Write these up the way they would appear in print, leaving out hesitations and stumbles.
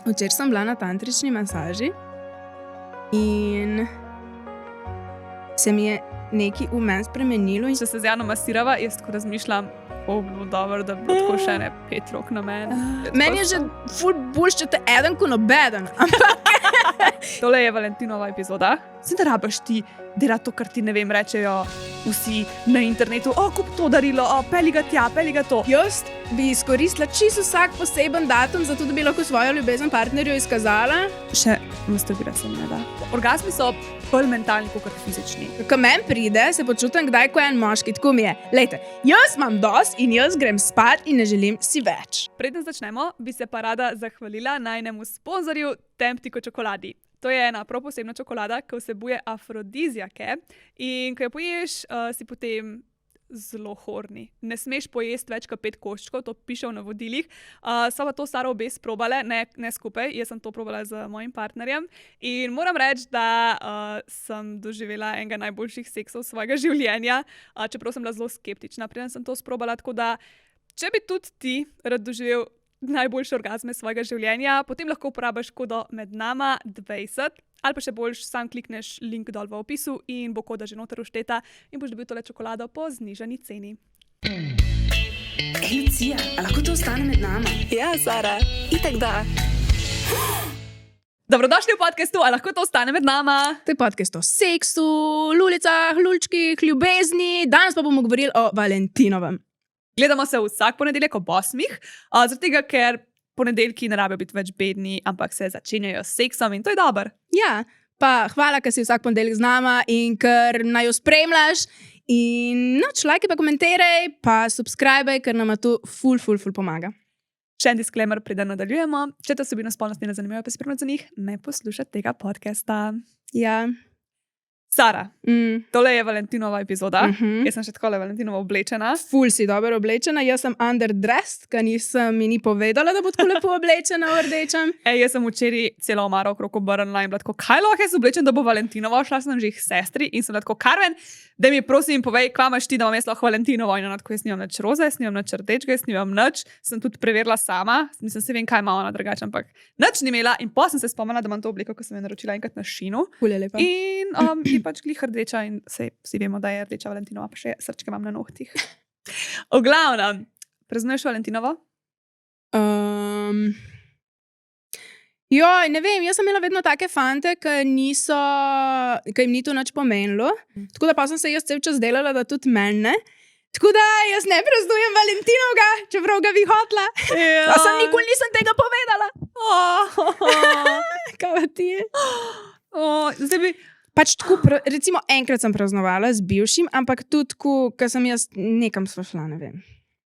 Včeraj sem bila na tantrični masaži in se mi je nekaj v meni spremenilo. Če se z Jano masirava, jaz tako razmišljam, bilo dobro, da bo tako še ne 5 rok na meni. Meni je že ful boljše, če te eden ko nobeden. Tole je Valentinova epizoda. Sem da rabaš ti delati to, kar ti, ne vem, rečejo vsi na internetu. Kup to darilo, peli ga tja, peli ga to. Jaz bi izkoristila čisto vsak poseben datum, zato da bi lahko svojo ljubezen partnerju izkazala. Še masturbirati se mi ne da. Orgasmi so bolj mentalni kot fizični. Ko meni pride, se počutim kdaj, ko je en moški, tako mi je. Lejte, jaz imam dosti in jaz grem spat in ne želim si več. Preden začnemo, bi se pa rada zahvalila najnemu sponzorju Temptiko čokoladi. To je ena prav posebna čokolada, ki vsebuje afrodizijake in ko jo poješ, si potem zelo horni. Ne smeš pojesti več kot 5 koščkov, to piše v navodilih. So pa to Sara obe sprobale, ne skupaj, jaz sem to probala z mojim partnerjem in moram reči, da sem doživela enega najboljših seksov svojega življenja, čeprav sem bila zelo skeptična, preden sem to sprobala, tako da če bi tudi ti rad doživel najboljše orgazme svojega življenja, potem lahko uporabiš kodo MEDNAMA20 ali pa še boljš, sam klikneš link dol v opisu in bo koda že noter ušteta in boš dobil tole čokolado po znižani ceni. Lucija, a lahko to ostane med nama? Ja, Sara, itak da. Dobrodošli v podcastu, a lahko to ostane med nama? To je podcast o seksu, lulicah, lulčkih, ljubezni. Danes pa bomo govorili o Valentinovem. Gledamo se vsak ponedeljek ob 8, zaradi tega, ker ponedeljki ne rabijo biti več bedni, ampak se začenjajo s seksom in to je dobro. Ja, pa hvala, ker si vsak ponedeljek z nama in ker naj jo spremljaš. In noč, lajki pa komentiraj, pa subscribaj, ker nama to ful pomaga. Še en disclaimer, preden nadaljujemo. Če te vsebine spolnosti ne zanimajo, pa si spremljati za njih, ne poslušati tega podcasta. Ja. Sara, tole je Valentinova epizoda. Jaz sem še takole Valentinova oblečena. Ful si dobro oblečena, jaz sem underdressed, ker mi ni povedala, da bo tako lepo oblečena v rdečem. Jaz sem včeraj celo omaro okrog obrnila in bila tako, kaj lahko jaz oblečem, da bo Valentinova, šla sem že k sestri in sem bila tako, Karmen, da mi prosim povej, kva imaš ti, da imam jaz lahko Valentinovo. In ona tako, jaz nimam nič roze, jaz nimam nič rdečega, jaz nimam nič. Sem tudi preverila sama, mislim, se vem, kaj ima ona drugače, ampak nič ni imela in potem sem se spomnila, da imam to obliko, ko sem jo naročila enkrat na Šinu. Ful je lepa. In pač glih rdeča in vsi vemo, da je rdeča Valentinova, pa še srčke imam na nohtih. V glavnem, praznuješ Valentinovo? Joj, ne vem, jaz sem imela vedno take fante, ki jim ni to nič pomenilo. Tako da pa sem se jaz cel čas delala, da tudi mene. Tako da jaz ne praznujem Valentinovga, čeprav ga bi hotla. Ja. Sem nikoli nisem tega povedala. Kaj pa ti je? Zdaj bi... Pač tako, recimo enkrat sem praznovala z bivšim, ampak tudi tako, ker sem jaz nekam sva šla, ne vem.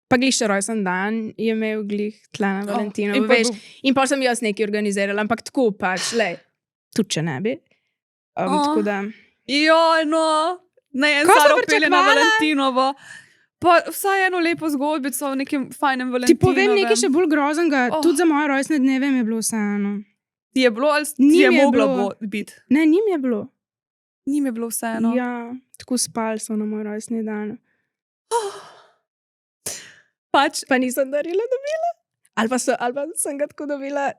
Pa glih še rojsten dan je imel glih tla na Valentinovo, veš. In pa sem jaz nekaj organizirala, ampak tako pač, lej, tudi če ne bi. Tako da... Joj, no, ne, en Saro pelje na Valentinovo. Pa vsaj eno lepo zgodbico v nekem fajnem Valentinovem. Ti povem nekaj še bolj groznega, tudi za moje rojstne dneve mi je bilo vseeno. Ti je bilo ali ti je moglo biti? Ne, njim je bilo. Njim je bilo vseeno. Ja, tako spali so na moj rojstni dan. Pač. Pa nisem darila dobila. Ali pa sem ga tako dobila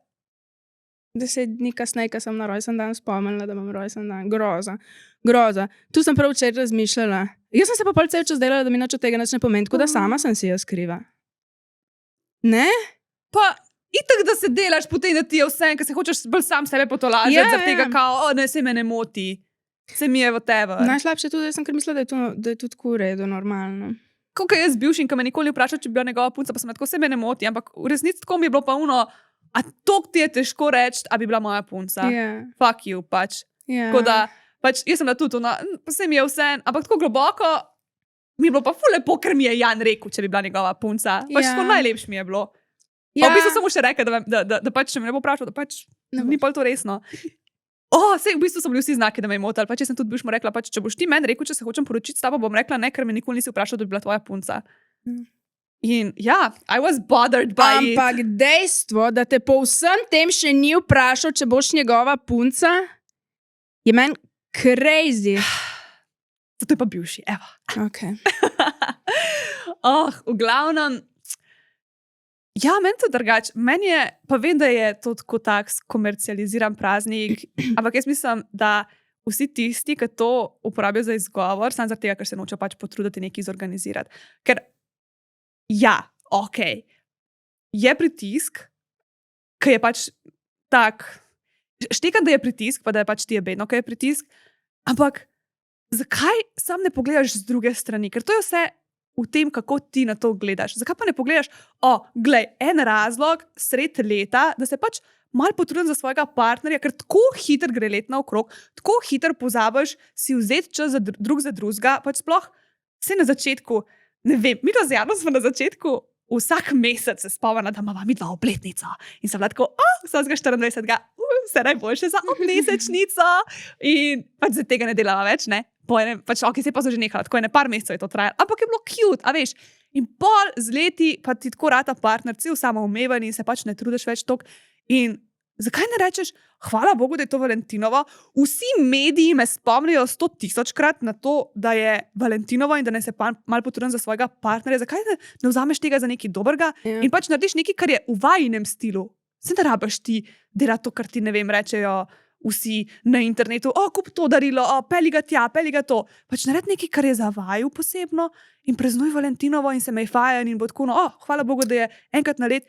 10 dni kasneje, ko sem na rojstni dan spomnila, da imam rojstni dan. Groza. Tu sem prav včeraj razmišljala. Jaz sem se pa pol cel čas delala, da mi nič od tega nič ne pomeni, tako da sama sem si jaz kriva. Ne? Pa itak, da se delaš potem, da ti je vse, ker se hočeš bolj sam sebe potolažiti, zaradi tega kao, ne, se me ne moti. Se mi je whatever. Najslabše tudi, da sem kar mislila, da je to tako v redu, normalno. Kako jaz bivšim, ko me nikoli ne vprašal, če bi bila njegova punca, pa sem tako, se me ne moti, ampak v resnici tako mi je bilo pa a toliko ti je težko reči, a bi bila moja punca. Yeah. Fuck you, pač. Yeah. Tako da, pač, jaz sem bila tudi pa se mi je vse, ampak tako globoko, mi je bilo pa ful lepo, ker mi je Jan rekel, če bi bila njegova punca. Pač tako najlepše mi je bilo. Pa v bistvu sem mu še rekla, da pač, če me ne bo vprašal, da pač ni pol to resno. Sej, v bistvu so bili vsi znaki, da me je motili. Pač jaz sem tudi bivšmu rekla, pač, če boš ti meni rekel, če se hočem poročiti s tabo, bom rekla ne, ker me nikoli nisi vprašal, da bi bila tvoja punca. In ja, I was bothered by it. Ampak dejstvo, da te po vsem tem še ni vprašal, če boš njegova punca, je meni crazy. Zato je pa bivši, evo. Okay. V glavnem, Ja, meni to drugače. Meni je, pa vem, da je to tako tak skomercializiran praznik, ampak jaz mislim, da vsi tisti, ki to uporabijo za izgovor, samo zaradi tega, ker se nočejo pač potruditi nekaj zorganizirati. Ker, ja, okej, je pritisk, ki je pač tak, štekam, da je pritisk, pa da je pač ti je bedno, ki je pritisk, ampak zakaj sam ne pogledaš z druge strani? Ker to je vse v tem, kako ti na to gledaš. Zakaj pa ne pogledaš, glej, en razlog sred leta, da se pač malo potrudim za svojega partnerja, ker tako hitro gre let naokrog, tako hitro pozabiš si vzeti čas za drugega, pač sploh se na začetku, ne vem, mi z Janom smo na začetku vsak mesec se spomnila, da imamo mi 2 obletnico. In sem bila tako, vsega 24. Vse najboljše za obmesečnico. In pač za tega ne delava več, ne? Pač, se pa so že nehala, tako je par mesecev je to trajalo. Ampak je bilo cute, a veš. In pol z leti pa ti tako rata partner, cel samoumeven in se pač ne trudiš več toliko. In zakaj ne rečeš, hvala Bogu, da je to Valentinovo. Vsi mediji me spomnijo 100.000-krat na to, da je Valentinovo in da ne se malo potrudim za svojega partnerja. Zakaj ne vzameš tega za nekaj dobrega in pač narediš nekaj, kar je v vajinem stilu. Se ne rabiš ti delati to, kar ti, ne vem, rečejo vsi na internetu, kup to darilo, peli ga tja, peli ga to. Pač naredi nekaj, kar je za vaju posebno in praznuj Valentinovo in se mejfajen in bo tako, hvala Bogu, da je enkrat na let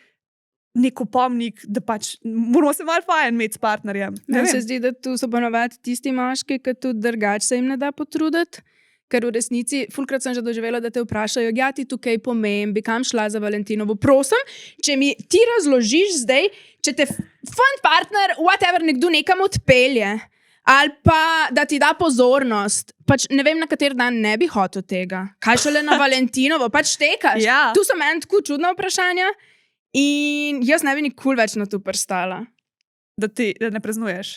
nek opomnik, da pač moramo se malo fajn imeti s partnerjem. Meni se zdi, da tu so ponovadi tisti moški, ki tudi drugače se jim ne da potruditi, ker v resnici, fulkrat sem že doživela, da te vprašajo, ja, ti tukaj pomembi, kam šla za Valentinovo. Prosim, če mi ti razložiš zdaj, če te fun partner, whatever, nekdo nekam odpelje, ali pa da ti da pozornost, pač ne vem, na kater dan ne bi hotel tega. Kaj šele na Valentinovo, pač tekaš. Ja. Tu so meni tako čudna vprašanja. In jaz ne bi nikoli več na to pristala. Da ne praznuješ.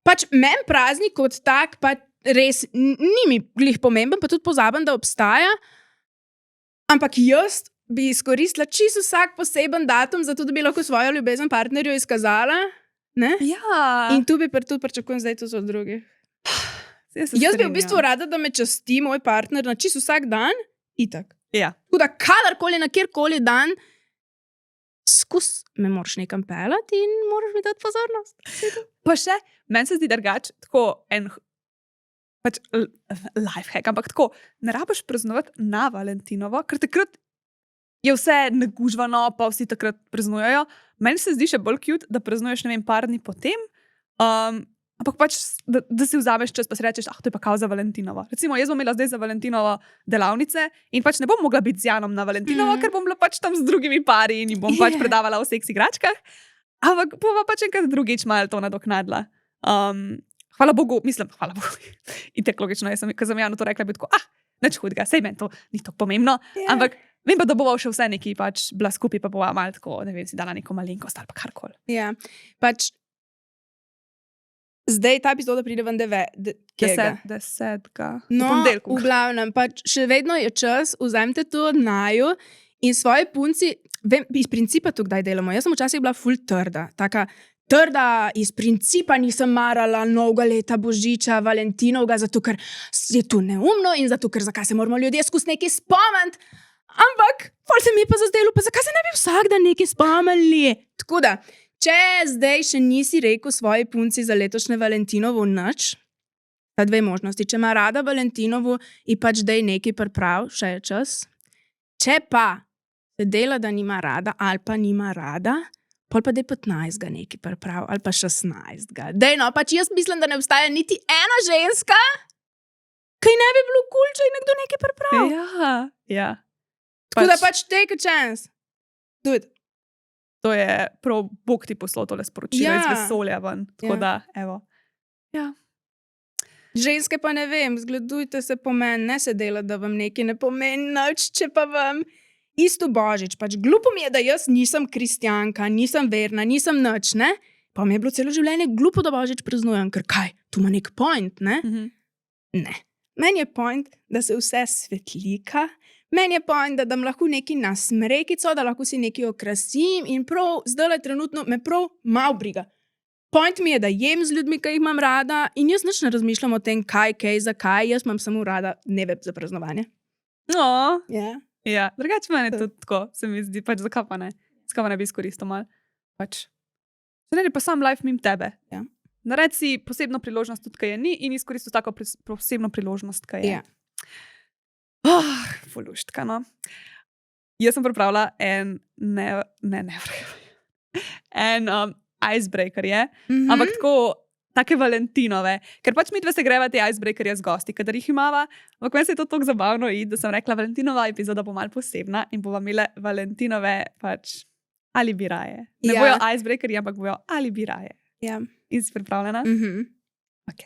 Pač meni praznik kot tak, pa res ni mi glih pomemben, pa tudi pozabim, da obstaja. Ampak jaz bi izkoristila čisto vsak poseben datum, zato da bi lahko svojo ljubezen partnerju izkazala. Ne? Ja. In tu bi tudi pričakujem zdaj tudi od drugih. Jaz bi v bistvu rada, da me časti moj partner na čisto vsak dan, itak. Ja. Tako da kadarkoli, na kjerkoli dan, skus me moraš nekam pelati in moraš mi dati pozornost. Pa še, meni se zdi drugače, tako en pač lifehack, ampak tako, ne rabiš praznovati na Valentinovo, ker takrat je vse nagužvano, pa vsi takrat praznujejo. Meni se zdi še bolj cute, da praznuješ, ne vem, par dni potem, ampak pač, da si vzameš čas, pa si rečeš, to je pa kao za Valentinovo. Recimo, jaz bom imela zdaj za Valentinovo delavnice in pač ne bom mogla biti z Janom na Valentinovo, ker bom bila pač tam z drugimi pari in jim bom pač predavala o seks igračkah. Ampak bova pač enkrat drugič malo to nadoknadila. Hvala Bogu. In tako logično, ko sem Janu to rekla, bi tako, nič hudega, sej meni to ni tako pomembno. Ampak vem pa, da bova še vse neki pač bila skupaj, pa bova malo tako, ne vem, si dala neko malenkost ali pa karkoli. Ja, pač zdaj ta epizoda pride ven 10. No, v glavnem, pač še vedno je čas, vzemite to od naju in svoji punci, vem, iz principa to kdaj delamo. Jaz sem včasih bila ful trda, taka trda, iz principa nisem marala novega leta, Božiča, Valentinovga, zato ker je to neumno in zato ker zakaj se moramo ljudje skozi nekaj spomniti. Ampak, pol se mi je pa zazdelo, pa zakaj se ne bi vsak dan nekaj spomnili? Tako da, če zdaj še nisi rekel svoji punci za letošnje Valentinovo nič, ta 2 možnosti. Če ima rada Valentinovo in pač dej nekaj priprav, še je čas. Če pa se dela, da nima rada ali pa nima rada, pol pa dej 15 nekaj priprav ali pa 16. Dej no, pač jaz mislim, da ne obstaja niti ena ženska, ki ne bi bilo kul, če je nekdo nekaj priprav. Ja. Tako da pač take a chance. Do it. To je prav Bog ti poslal tole sporočilo iz vesolja ven. Tako da, evo. Ja. Ženske pa ne vem, zgledujte se po meni, ne se dela, da vam nekaj ne pomeni nič, če pa vam isto Božič. Pač glupo mi je, da jaz nisem kristjanka, nisem verna, nisem nič, ne? Pa mi je bilo celo življenje glupo, da Božič praznujem, ker kaj, tu ima nek point, ne? Ne. Meni je point, da se vse svetlika. Meni je point, da dam lahko nekaj na smrekico, da lahko si nekaj okrasim in prav zdajle trenutno me prav malo briga. Point mi je, da jem z ljudmi, ki jih imam rada in jaz nič ne razmišljam o tem, kaj, zakaj, jaz imam samo rada dneve za praznovanje. No, Ja. ja, drugače meni je tudi tako, se mi zdi, pač zakaj pa ne. Skava ne bi izkoristil mal. Pač. Naredi pa sam life mimo tebe. Ja. Naredi si posebno priložnost, tudi kaj je ni, in izkoristil tako posebno priložnost, kaj je. Ja. Fuluštka, no. Jaz sem pripravila en icebreaker je, ampak take Valentinove, ker pač mi dve se greva te icebreakerje z gosti, kadar jih imava, ampak meni se je to tako zabavno iti, da sem rekla, Valentinova epizoda bo malo posebna in bova imela Valentinove pač ali bi raje. Ne bojo icebreakerji, ampak bojo ali bi raje. Ja. In si pripravljena? Ok.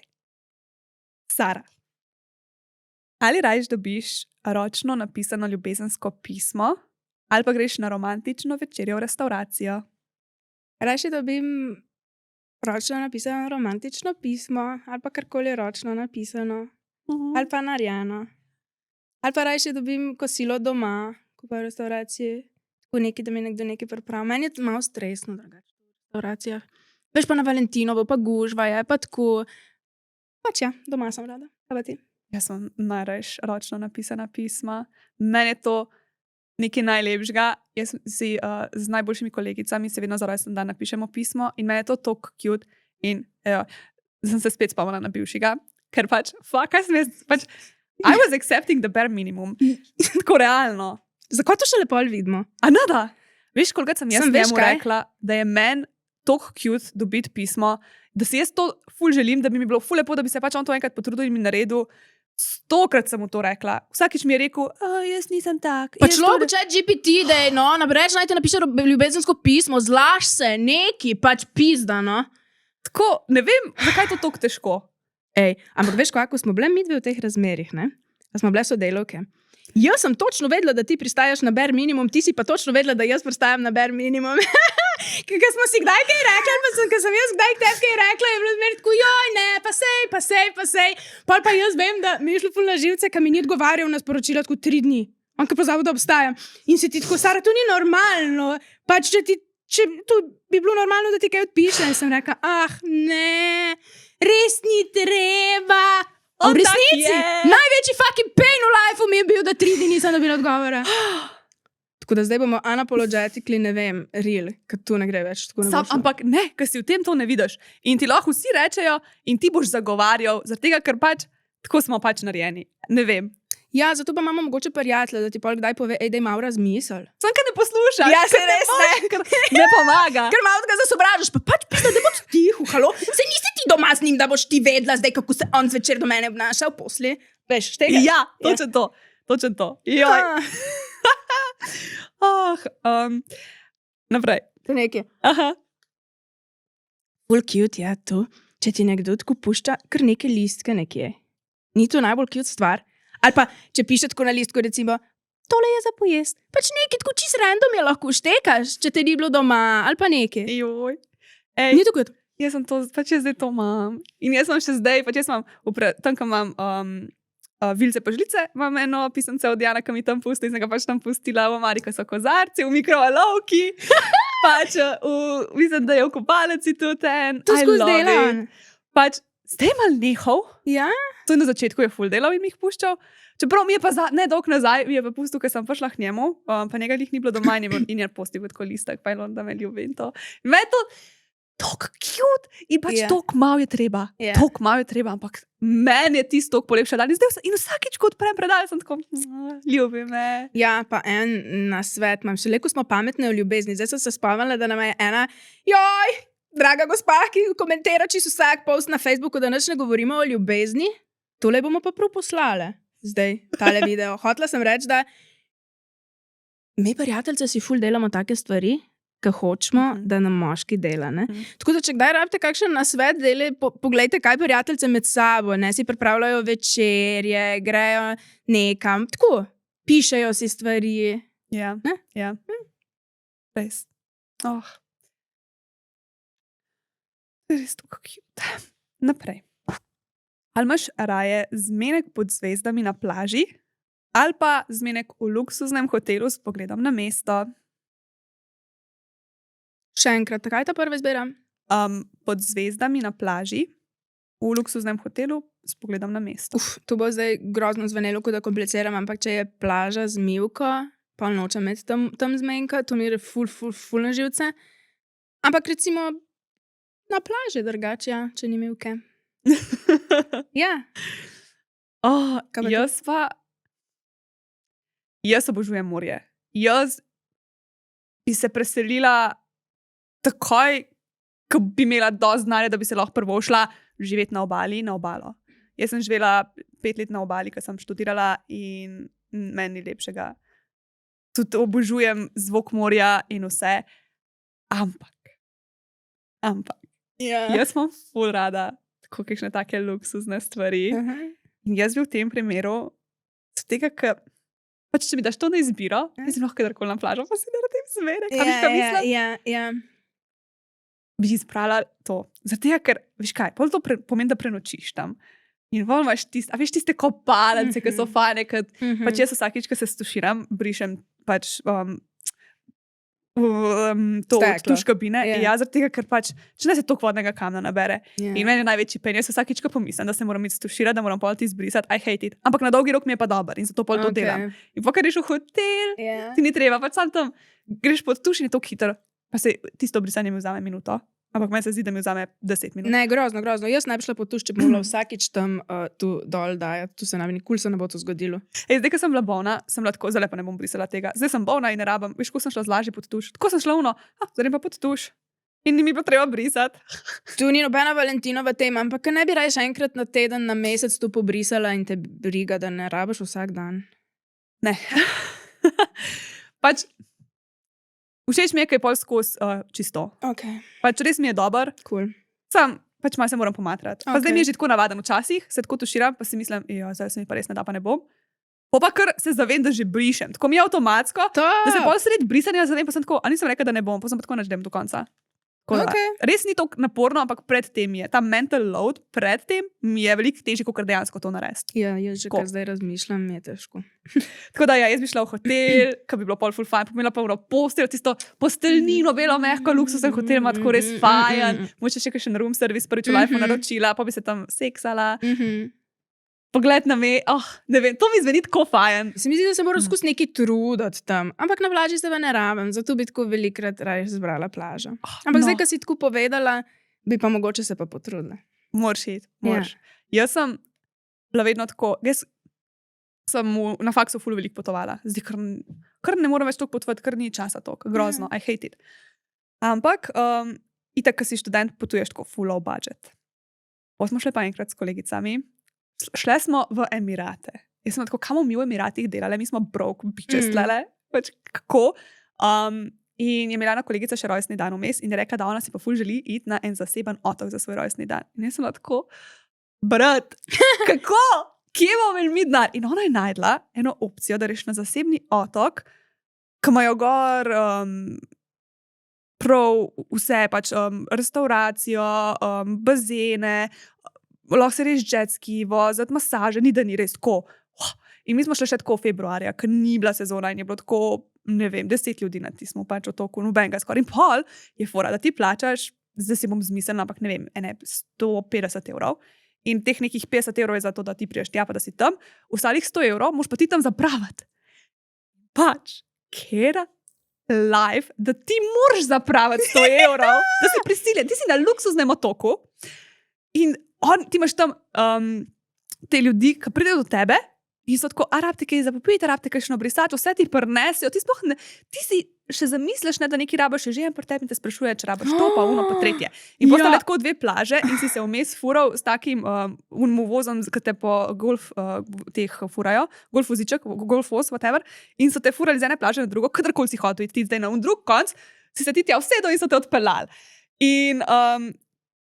Sara, ali rajš dobiš ročno napisano ljubezensko pismo ali pa greš na romantično večerjo v restavracijo? Rajši dobim ročno napisano romantično pismo ali pa karkoli ročno napisano ali pa narejeno. Ali pa rajši dobim kosilo doma, ko pa v restavraciji, tako nekaj, da mi nekdo nekaj pripravi. Meni je malo stresno drugače v restauracijah. Veš pa na Valentinovo, pa gužva je, pa tako. Pač ja, doma sem rada. Kaj pa ti? Jaz sem najrajš ročno napisana pisma. Meni je to nekaj najlepšega. Jaz si z najboljšimi kolegicami se vedno za rojsten dan napišemo pismo in meni je to tako cute. In sem se spet spomnila na bivšega, ker pač, pač I was accepting the bare minimum. Tako realno. Zakaj to še lepo vidimo? A nada. Veš, kolikrat sem jaz Veš njemu kaj? rekla, da je meni tako cute dobiti pismo, da si jaz to ful želim, da bi mi bilo ful lepo, da bi se pač on to enkrat potrudil in mi naredil. 100-krat sem mu to rekla. Vsakič mi je rekel, jaz nisem tak. Pač logo chat GPT, da je reč naj te napiše ljubezensko pismo, zlaž se, neki, pač pizda, no. Tako, ne vem, zakaj je to tako težko. Ej, ampak veš, kako smo bile midve v teh razmerih, ne? Da smo bile sodelavke. Jaz sem točno vedela, da ti pristajaš na bare minimum, ti si pa točno vedela, da jaz pristajam na bare minimum. Ker smo si kdaj kaj rekli, ali pa ker sem jaz kdaj tebi kaj rekla, je bilo zmeraj tako, joj, ne, pa sej. Pol pa jaz vem, da mi je šlo ful na živce, ker mi ni odgovarjal na sporočila tako 3 dni. On ka pozabil, da obstajam. In si ti tako, Sara, to ni normalno. Pač, če to bi bilo normalno, da ti kaj odpiše. In sem rekla, ne, res ni treba. V resnici, največji fucking pain v lifeu mi je bil, da 3 dni nisem dobila odgovora. Tako da zdaj bomo unapologetically, ne vem, real, ker tu ne gre več. Ampak ne, ker si v tem to ne vidiš. In ti lahko vsi rečejo in ti boš zagovarjal, zaradi tega, ker pač tako smo pač narejeni. Ne vem. Ja, zato pa imamo mogoče prijatelja, da ti pol kdaj pove, ej, daj malo razmisel. Sam, ker ne poslušaš. Ja, se res ne. Ker ne pomaga. Ker malo ga zasovražaš, pa pač pisa, da boš tiho, halo. Saj nisi ti doma z njim, da boš ti vedela zdaj, kako se on zvečer do mene obnaša v posli. Veš, štega? Ja, točno to. Joj. Naprej. To je nekaj. Aha. Ful cute je to, če ti nekdo tako pušča kar neke listke nekje. Ni to najbolj cute stvar? Ali pa, če piše tako na listku, recimo, tole je za pojest. Pač nekaj tako čist random je lahko štekaš, če te ni bilo doma, ali pa nekaj. Joj. Ni to good. Jaz sem to, pač jaz zdaj to imam. In jaz sem še zdaj, pač jaz imam, tam, ko imam vilce pa žlice, imam eno pisance od Jana, ki mi tam pusti, in sem ga pač tam pustila v omari, ko so kozarci, v mikrovalovki. Pač, mislim, da je v kopalnici tudi en. To skozi delam. Pač, zdaj je mal nehal. Ja? To je na začetku je ful delal in mi jih puščal. Čeprav mi je pa nedolgo nazaj, mi je pa pustil, ker sem prišla k njemu, pa njega jih ni bilo doma in je postil tako listek, pa je on, da me ljubi in to. In me je to tako cute in pač toliko malo je treba. Toliko malo je treba, ampak meni je tisto toliko polepša dan. In vsakič, ko odprem predal, sem tako, ljubi me. Ja, pa en nasvet imam. Šele, ko smo pametne o ljubezni, zdaj sem se spomnila, da nam je ena, joj, draga gospa, ki komentira čisto vsak post na Facebooku, da nič ne govorimo o ljubezni, tole bomo pa prav poslale. Zdaj, tale video. Hotela sem reči, da mi prijateljce si ful delamo take stvari, ki hočemo, da nam moški dela. Tako da, če kdaj rabite kakšen nasvet, poglejte, kaj prijateljce med sabo, ne, si pripravljajo večerje, grejo nekam, tako, pišejo si stvari. Ja, ja. Res. Res tako cute. Naprej. Ali imaš raje zmenek pod zvezdami na plaži ali pa zmenek v luksuznem hotelu s pogledom na mesto? Še enkrat, kaj je ta prva izbira? Pod zvezdami na plaži v luksuznem hotelu s pogledom na mesto. To bo zdaj grozno zvenelo, kot da kompliciram, ampak če je plaža z mivko pol nočem imeti tam zmenka, to mi je ful na živce. Ampak recimo na plaži drugače, ja, če ni milke. Ja. Kaj pa ti? Jaz obožujem morje. Jaz bi se preselila takoj, ko bi imela dosti denarja, da bi se lahko prvo šla živeti na obalo. Jaz sem živela 5 let na obali, ko sem študirala in meni ni lepšega. Tudi obožujem zvok morja in vse. Ampak. Ja. Jaz imam ful rada tako kakšne take luksuzne stvari. In jaz bi v tem primeru z tega, ker pač če mi daš to na izbiro, jaz lahko kadarkoli na plažo, pa si naredim zmeraj. Ja. Bi izbrala to. Zato, ker, veš kaj, pol to pomeni, da prenočiš tam. In bolj imaš tiste kopalnice, ki so fajne, pač jaz vsakič, ko se stuširam, brišem pač tuš kabine. Ja, zaradi tega, ker pač, če ne se toliko vodnega kamna nabere. In meni je največji pen, jaz vsakič, ko pomislim, da se moram stuširati, da moram pol ti izbrisati, I hate it. Ampak na dolgi rok mi je pa dober in zato pol to delam. In pa, ker greš v hotel, ti ni treba, pač sam tam greš pod tuš in je to hitro. Pa se tisto brisanje mi vzame minuto. Ampak meni se zdi, da mi vzame 10 minut. Ne, grozno. Jaz ne bi šla po tuš, če bi mogla vsakič tam tu dol dajati. Tu se nikoli se ne bo to zgodilo. Zdaj, ko sem bila bolna, sem bila tako, zdaj pa ne bom brisala tega. Zdaj sem bolna in ne rabim. Veš, ko sem šla zlažje pod tuš. Tako sem šla zdaj pa pod tuš. In ni mi bilo treba brisati. Tu ni nobena Valentinova tema, ampak ne bi raje enkrat na teden, na mesec tu pobrisala in te briga, da ne rabiš vsak dan. Ne. Pač všeč mi je, kaj je pol skozi čisto. Okay. Pač res mi je dober. Cool. Sam pač malo se moram pomatrati. Pa zdaj mi je že tako navaden včasih, se tako tuširam, pa si mislim, zdaj se mi pa res ne da, pa ne bom. Pa kar se zavem, da že brišem. Tako mi je avtomatsko, da se pol sredi brisanja zavem, pa sem tako, a nisem rekla, da ne bom, pa sem pa tako najdem do konca. Res ni to naporno, ampak pred tem je. Ta mental load pred tem mi je veliko težje, kot dejansko to narediti. Ja, jaz že kar zdaj razmišljam, mi je težko. Tako da jaz bi šla v hotel, ki bi bilo pol full fajn, pomela pa posteljo, tisto posteljnino, belo, mehko, luksusen hotel, ima tako res fajn. Moče še kakšen room service, prvič v life naročila, pa bi se tam seksala. Pogled na me, ne vem, to mi zveni tako fajn. Se mi zdi, da se moram skozi neki truditi tam, ampak na plaži se pa ne rabim, zato bi tako velikrat raje zbrala plažo. Ampak zdaj, ko si tako povedala, bi pa mogoče se pa potrudila. Moraš iti, moraš. Jaz sem bila vedno tako, jaz sem na faksu ful veliko potovala. Zdaj, kar ne morem več toliko potovati, ker ni časa toliko, grozno, I hate it. Ampak, itak, ko si študent, potuješ tako full low budget. Pa smo šli pa enkrat s kolegicami. Šle smo v Emirate. Jaz sem tako, kamo mi v Emiratih delali, mi smo broke bitches tlele, pač kako. In je imela ena kolegica še rojstni dan vmes in je rekla, da ona si pa ful želi iti na en zaseben otok za svoj rojstni dan. In jaz sem tako, brat, kako? Kje bomo imeli mi denar? In ona je najdla eno opcijo, da reš na zasebni otok, ki imajo gor prav vse, pač restauracijo, bazene, lahko se res jetski voziti, masaže, ni da ni res tako. In mi smo šli še tako februarja, ker ni bila sezona in je bilo tako, ne vem, 10 ljudi na tismo pač otoku, nobenega skoraj. In pol je fora, da ti plačaš, zdaj si bom zmislila, ampak ne vem, 150 €. In teh nekih 50 € je za to, da ti priješ tja, pa da si tam. Ostalih 100 €, moš pa ti tam zapraviti. Pač, kera life, da ti moraš zapraviti 100 €, da si prisiljen. Ti si na luksuznem otoku in ti imaš tam te ljudi, ki pridejo do tebe in so tako, rabite kaj zapopiti, rabite kakšno brisač, vse ti prnesijo, ti si še zamisliš, da neki rabaš že pri tebi in te sprašuje, če rabaš to, pa uno, pa tretje. In postale tako 2 plaže in si se vmes fural s takim vozom, ki te po golf teh furajo, golf voziček, golf voz, whatever, in so te furali z ene plaže na drugo, kadarkoli si hotel iti zdaj na drug konc, si se ti tja vsedo in so te odpeljali. In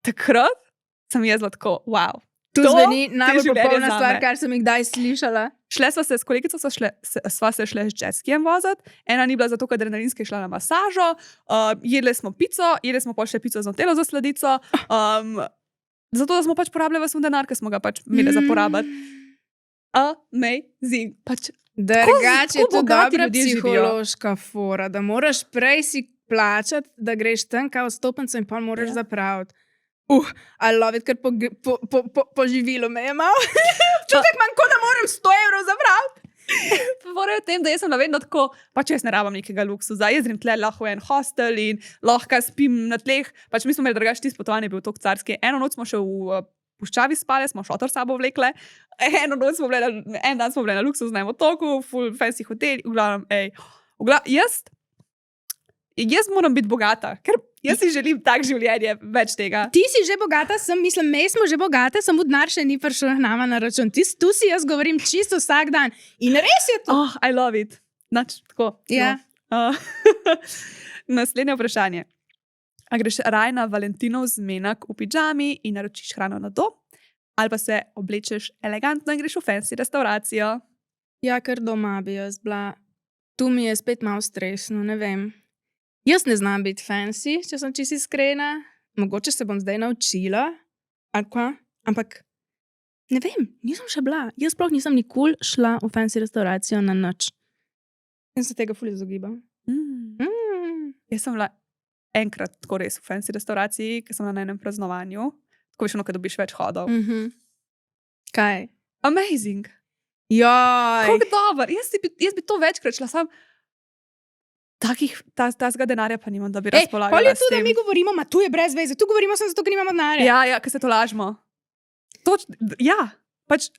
takrat sem jezla tako, wow. To zveni najbolj popolna stvar, kar sem jih kdaj slišala. Šle sva se s kolegico, sva se šle z jetskijem voziti. Ena ni bila zato, ker adrenalinska je šla na masažo, jedli smo pico, jedli smo pa še pico z nutelo za sladico, zato da smo pač porabljali svoj denar, ker smo ga pač imeli za porabiti. Amazing. Pač, drugače je to dobra psihološka fora, da moraš prej si plačati, da greš tam kao stopenco in pa moraš zapraviti. I love it, ker poživilo me je malo. Čutek manj, ko da moram 100 € zapraviti. Fora je v tem, da jaz sem vedno tako, pač jaz ne rabim nekega luksuza, jaz grem tle lahko v en hostel in lahko spim na tleh. Pač mi smo imeli drugače tisto potovanje, bil tok carski. Eno noč smo še v puščavi spali, smo šotor sabo vlekle. En dan smo bili na luksuznem otoku, full fancy hotel, v glavnem, jaz moram biti bogata, ker jaz si želim tak življenje, več tega. Ti si že bogata, mislim, mi smo že bogate, samo denar še ni prišel nama na račun. Tu si jaz govorim čisto vsak dan. In res je to. Oh, I love it. Tako. Ja. No. Naslednje vprašanje. A greš raj na Valentinov zmenek v pidžami in naročiš hrano na dom? Ali pa se oblečeš elegantno in greš v fancy restauracijo? Ja, ker doma bi jaz bila. Tu mi je spet malo stresno, ne vem. Jaz ne znam biti fancy, če sem čisto iskrena. Mogoče se bom zdaj naučila, ali kva, ampak ne vem, nisem še bila. Jaz sploh nisem nikoli šla v fancy restauracijo na noč. In se tega ful izogibam. Jaz sem bila enkrat tako res v fancy restauraciji, ker sem bila na enem praznovanju. Tako veš, ko dobiš več hodov. Kaj? Amazing. Joj. Kako dober. Jaz bi to večkrat šla, sam tazga denarja pa nimam, da bi razpolagala pol je s tu, da tem. mi govorimo, ma tu je brez veze, tu govorimo samo zato, ker nimamo denarja. Ja, ker se to lažemo. Ja, pač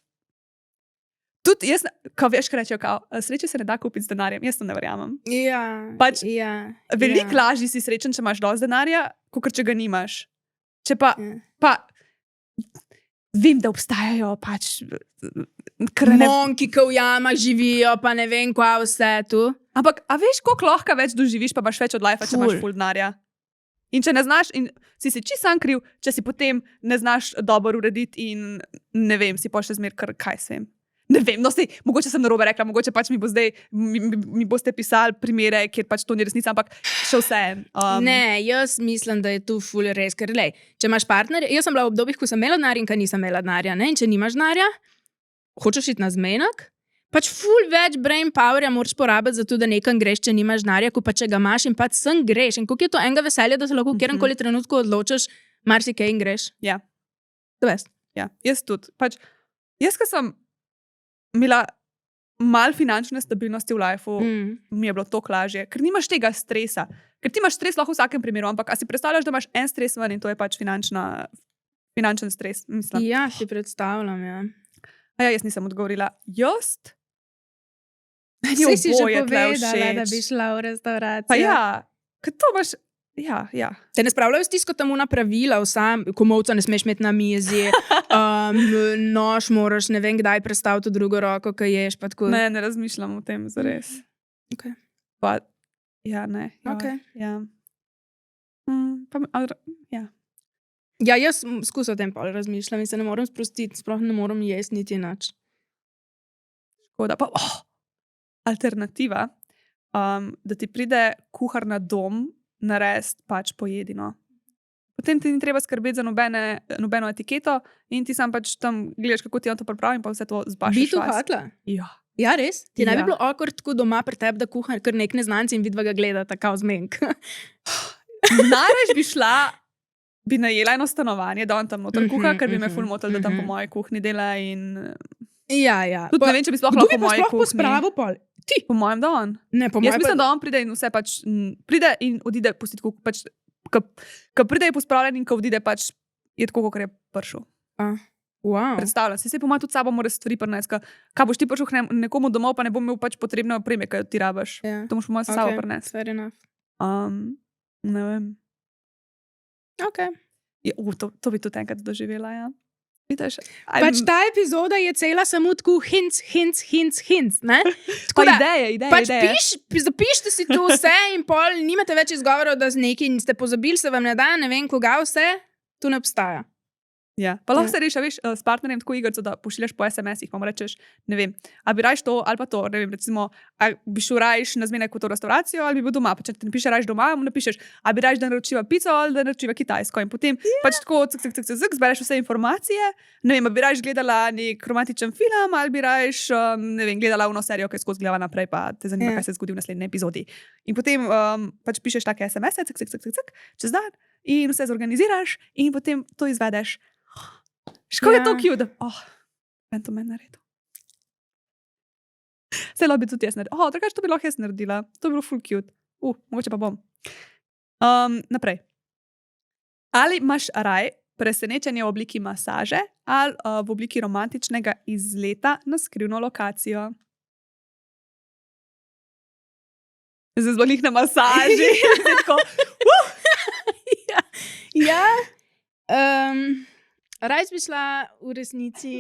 tudi jaz, ko veš, kaj rečejo, sreče se ne da kupiti z denarjem, jaz to ne verjamem. Ja, Pač ja. Veliko lažje si srečen, če imaš dosti denarja, kot če ga nimaš. Če pa vem, da obstajajo pač monki, ki v jamah živijo, pa ne vem, kva vse tu. Ampak, a veš, koliko lahko več doživiš, pa imaš več od life, če imaš ful denarja. In če ne znaš, in si čisto sam kriv, če si potem ne znaš dobro urediti in ne vem, si pa še zmer kaj svem. Ne vem, no sej, mogoče sem narobe rekla, mogoče pač mi bo zdaj, mi boste pisali primere, kjer pač to ni resnica, ampak še vse. Ne, jaz mislim, da je tu ful res, ker lej, če imaš partnerja, jaz sem bila v obdobjih, ko sem imela denar in ko nisem imela denarja, ne, in če nimaš denarja, hočeš iti na zmenek, pač ful več brain powerja moraš porabiti za to, da nekam greš, če nimaš denarja, ko pa če ga imaš in pač sem greš. In koliko je to enega veselja, da se lahko v kjerkoli trenutku odločiš, marsikaj in greš. Ja. To veš. Ja, jaz tudi. Pač, jaz, ko sem imela malo finančne stabilnosti v lifeu, mi je bilo toliko lažje, ker nimaš tega stresa. Ker ti imaš stres lahko v vsakem primeru, ampak a si predstavljaš, da imaš en stres ven in to je pač finančen stres, mislim. Ja, si predstavljam, ja. A ja, jaz nisem odgovorila. Saj si že povedala, da bi šla v restauracijo. Pa ja, ker to imaš, ja. Te ne spravljajo stisko tam na pravila, komovca ne smeš imeti na mizi, nož moraš ne vem kdaj prestaviti v drugo roko, ko ješ, pa tako. Ne razmišljam o tem, zares. Ok. Pa, ja, ne. Ok. Ja. Ja. Ja, jaz skušam o tem pol razmišljam in se ne morem sprostiti, sploh ne morem jesti niti nič. Škoda. Pa, alternativa, da ti pride kuhar na dom narediti pač pojedino. Potem ti ni treba skrbeti za nobeno etiketo in ti sam pač tam gledaš, kako ti on to pripravi in pa vse to zbašiš. Bi tu hotla? Ja. Ja, res? Ti ne bi bilo awkward tako doma pri tebi, da kuhar kar nek neznanci in vidva ga gledata kao zmenk. Najraž bi šla, bi najela eno stanovanje, da on tam noter kuha, ker bi me ful motil, da tam po moji kuhni dela in... Ja. Tudi ne vem, če bi sploh lahko po moji kuhni. Kdo bi pa sploh pospravil pol? Ti? Po mojem, da on. Ne, po mojem Jaz mislim, da on pride in vse pač, pride in odide pustiti kuh, pač, ko pride je pospravljen in ko odide pač, je tako, kot je prišel. Wow. Predstavljam si, po mojem tudi sabo mora stvari prinesti, kaj boš ti prišel nekomu domov, pa ne bom imel pač potrebne opreme, kaj ti rabaš. Ja. To moš po mojem sabo prinesti. Fair enough. Ne vem. Ok. To bi tudi enkrat doživela, ja. Vidiš, pač ta epizoda je cela samo tako hints, ne? Pa ideje. Pač zapišite si tu vse in pol nimate več izgovorov, da z nekim ste pozabili, se vam ne da, ne vem koga vse, tu ne obstaja. Ja, pa lahko se reši, veš, s partnerjem tako igrico, da pošiljaš po SMS-ih, pa mu rečeš, ne vem, a bi rajš to ali pa to, ne vem, recimo, a bi šel rajš na zmenek v to restauracijo ali bi bil doma, pa če ti napiše rajš doma, mu napišeš, a bi rajš, da naročiva pico ali da naročiva kitajsko in potem pač tako zbereš vse informacije, ne vem, a bi rajš gledala nek romantičen film ali bi rajš, ne vem, gledala uno serijo, ki je skozi gledala naprej, pa te zanima, kaj se zgodi v naslednji epizodi. In potem pač pišeš take SMS-e, čez dan in vse zorganiziraš in potem to izvedeš. Škoda je to cute, da... to meni naredil. Se lahko bi tudi jaz naredila. Drugače to bi lahko jaz naredila. To bi bilo full cute. Mogoče pa bom. Naprej. Ali imaš raj presenečenje v obliki masaže ali v obliki romantičnega izleta na skrivno lokacijo? Zdaj zbolih na masaži. Tako, Ja. Rajs bi šla v resnici.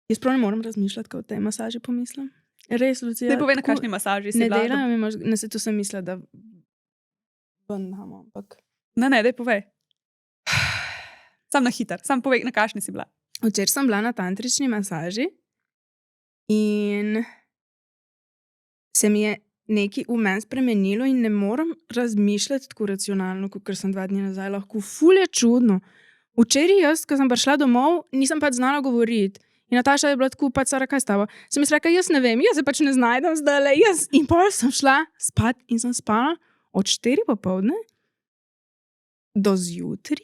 Jaz prav ne morem razmišljati, ko o tej masaži pomislim. Res, Lucija. Zdaj povej, na kakšni masaži si Ne bila. delam, ne se to sem mislila, da bandamo, ampak. Ne, daj povej. Sam na hiter, sam povej, na kakšni si bila. Včeraj sem bila na tantrični masaži in se mi je nekaj v meni spremenilo in ne morem razmišljati tako racionalno, kot sem 2 dni nazaj lahko. Ful je čudno. Včeraj jaz, ko sem prišla domov, nisem pač znala govoriti. In Nataša je bila tako, pač Sara, kaj s tabo? Sem jaz rekla, jaz ne vem, jaz se pač ne znajdem zdajle. In potem sem šla spat in sem spala od 4 popoldne do zjutraj.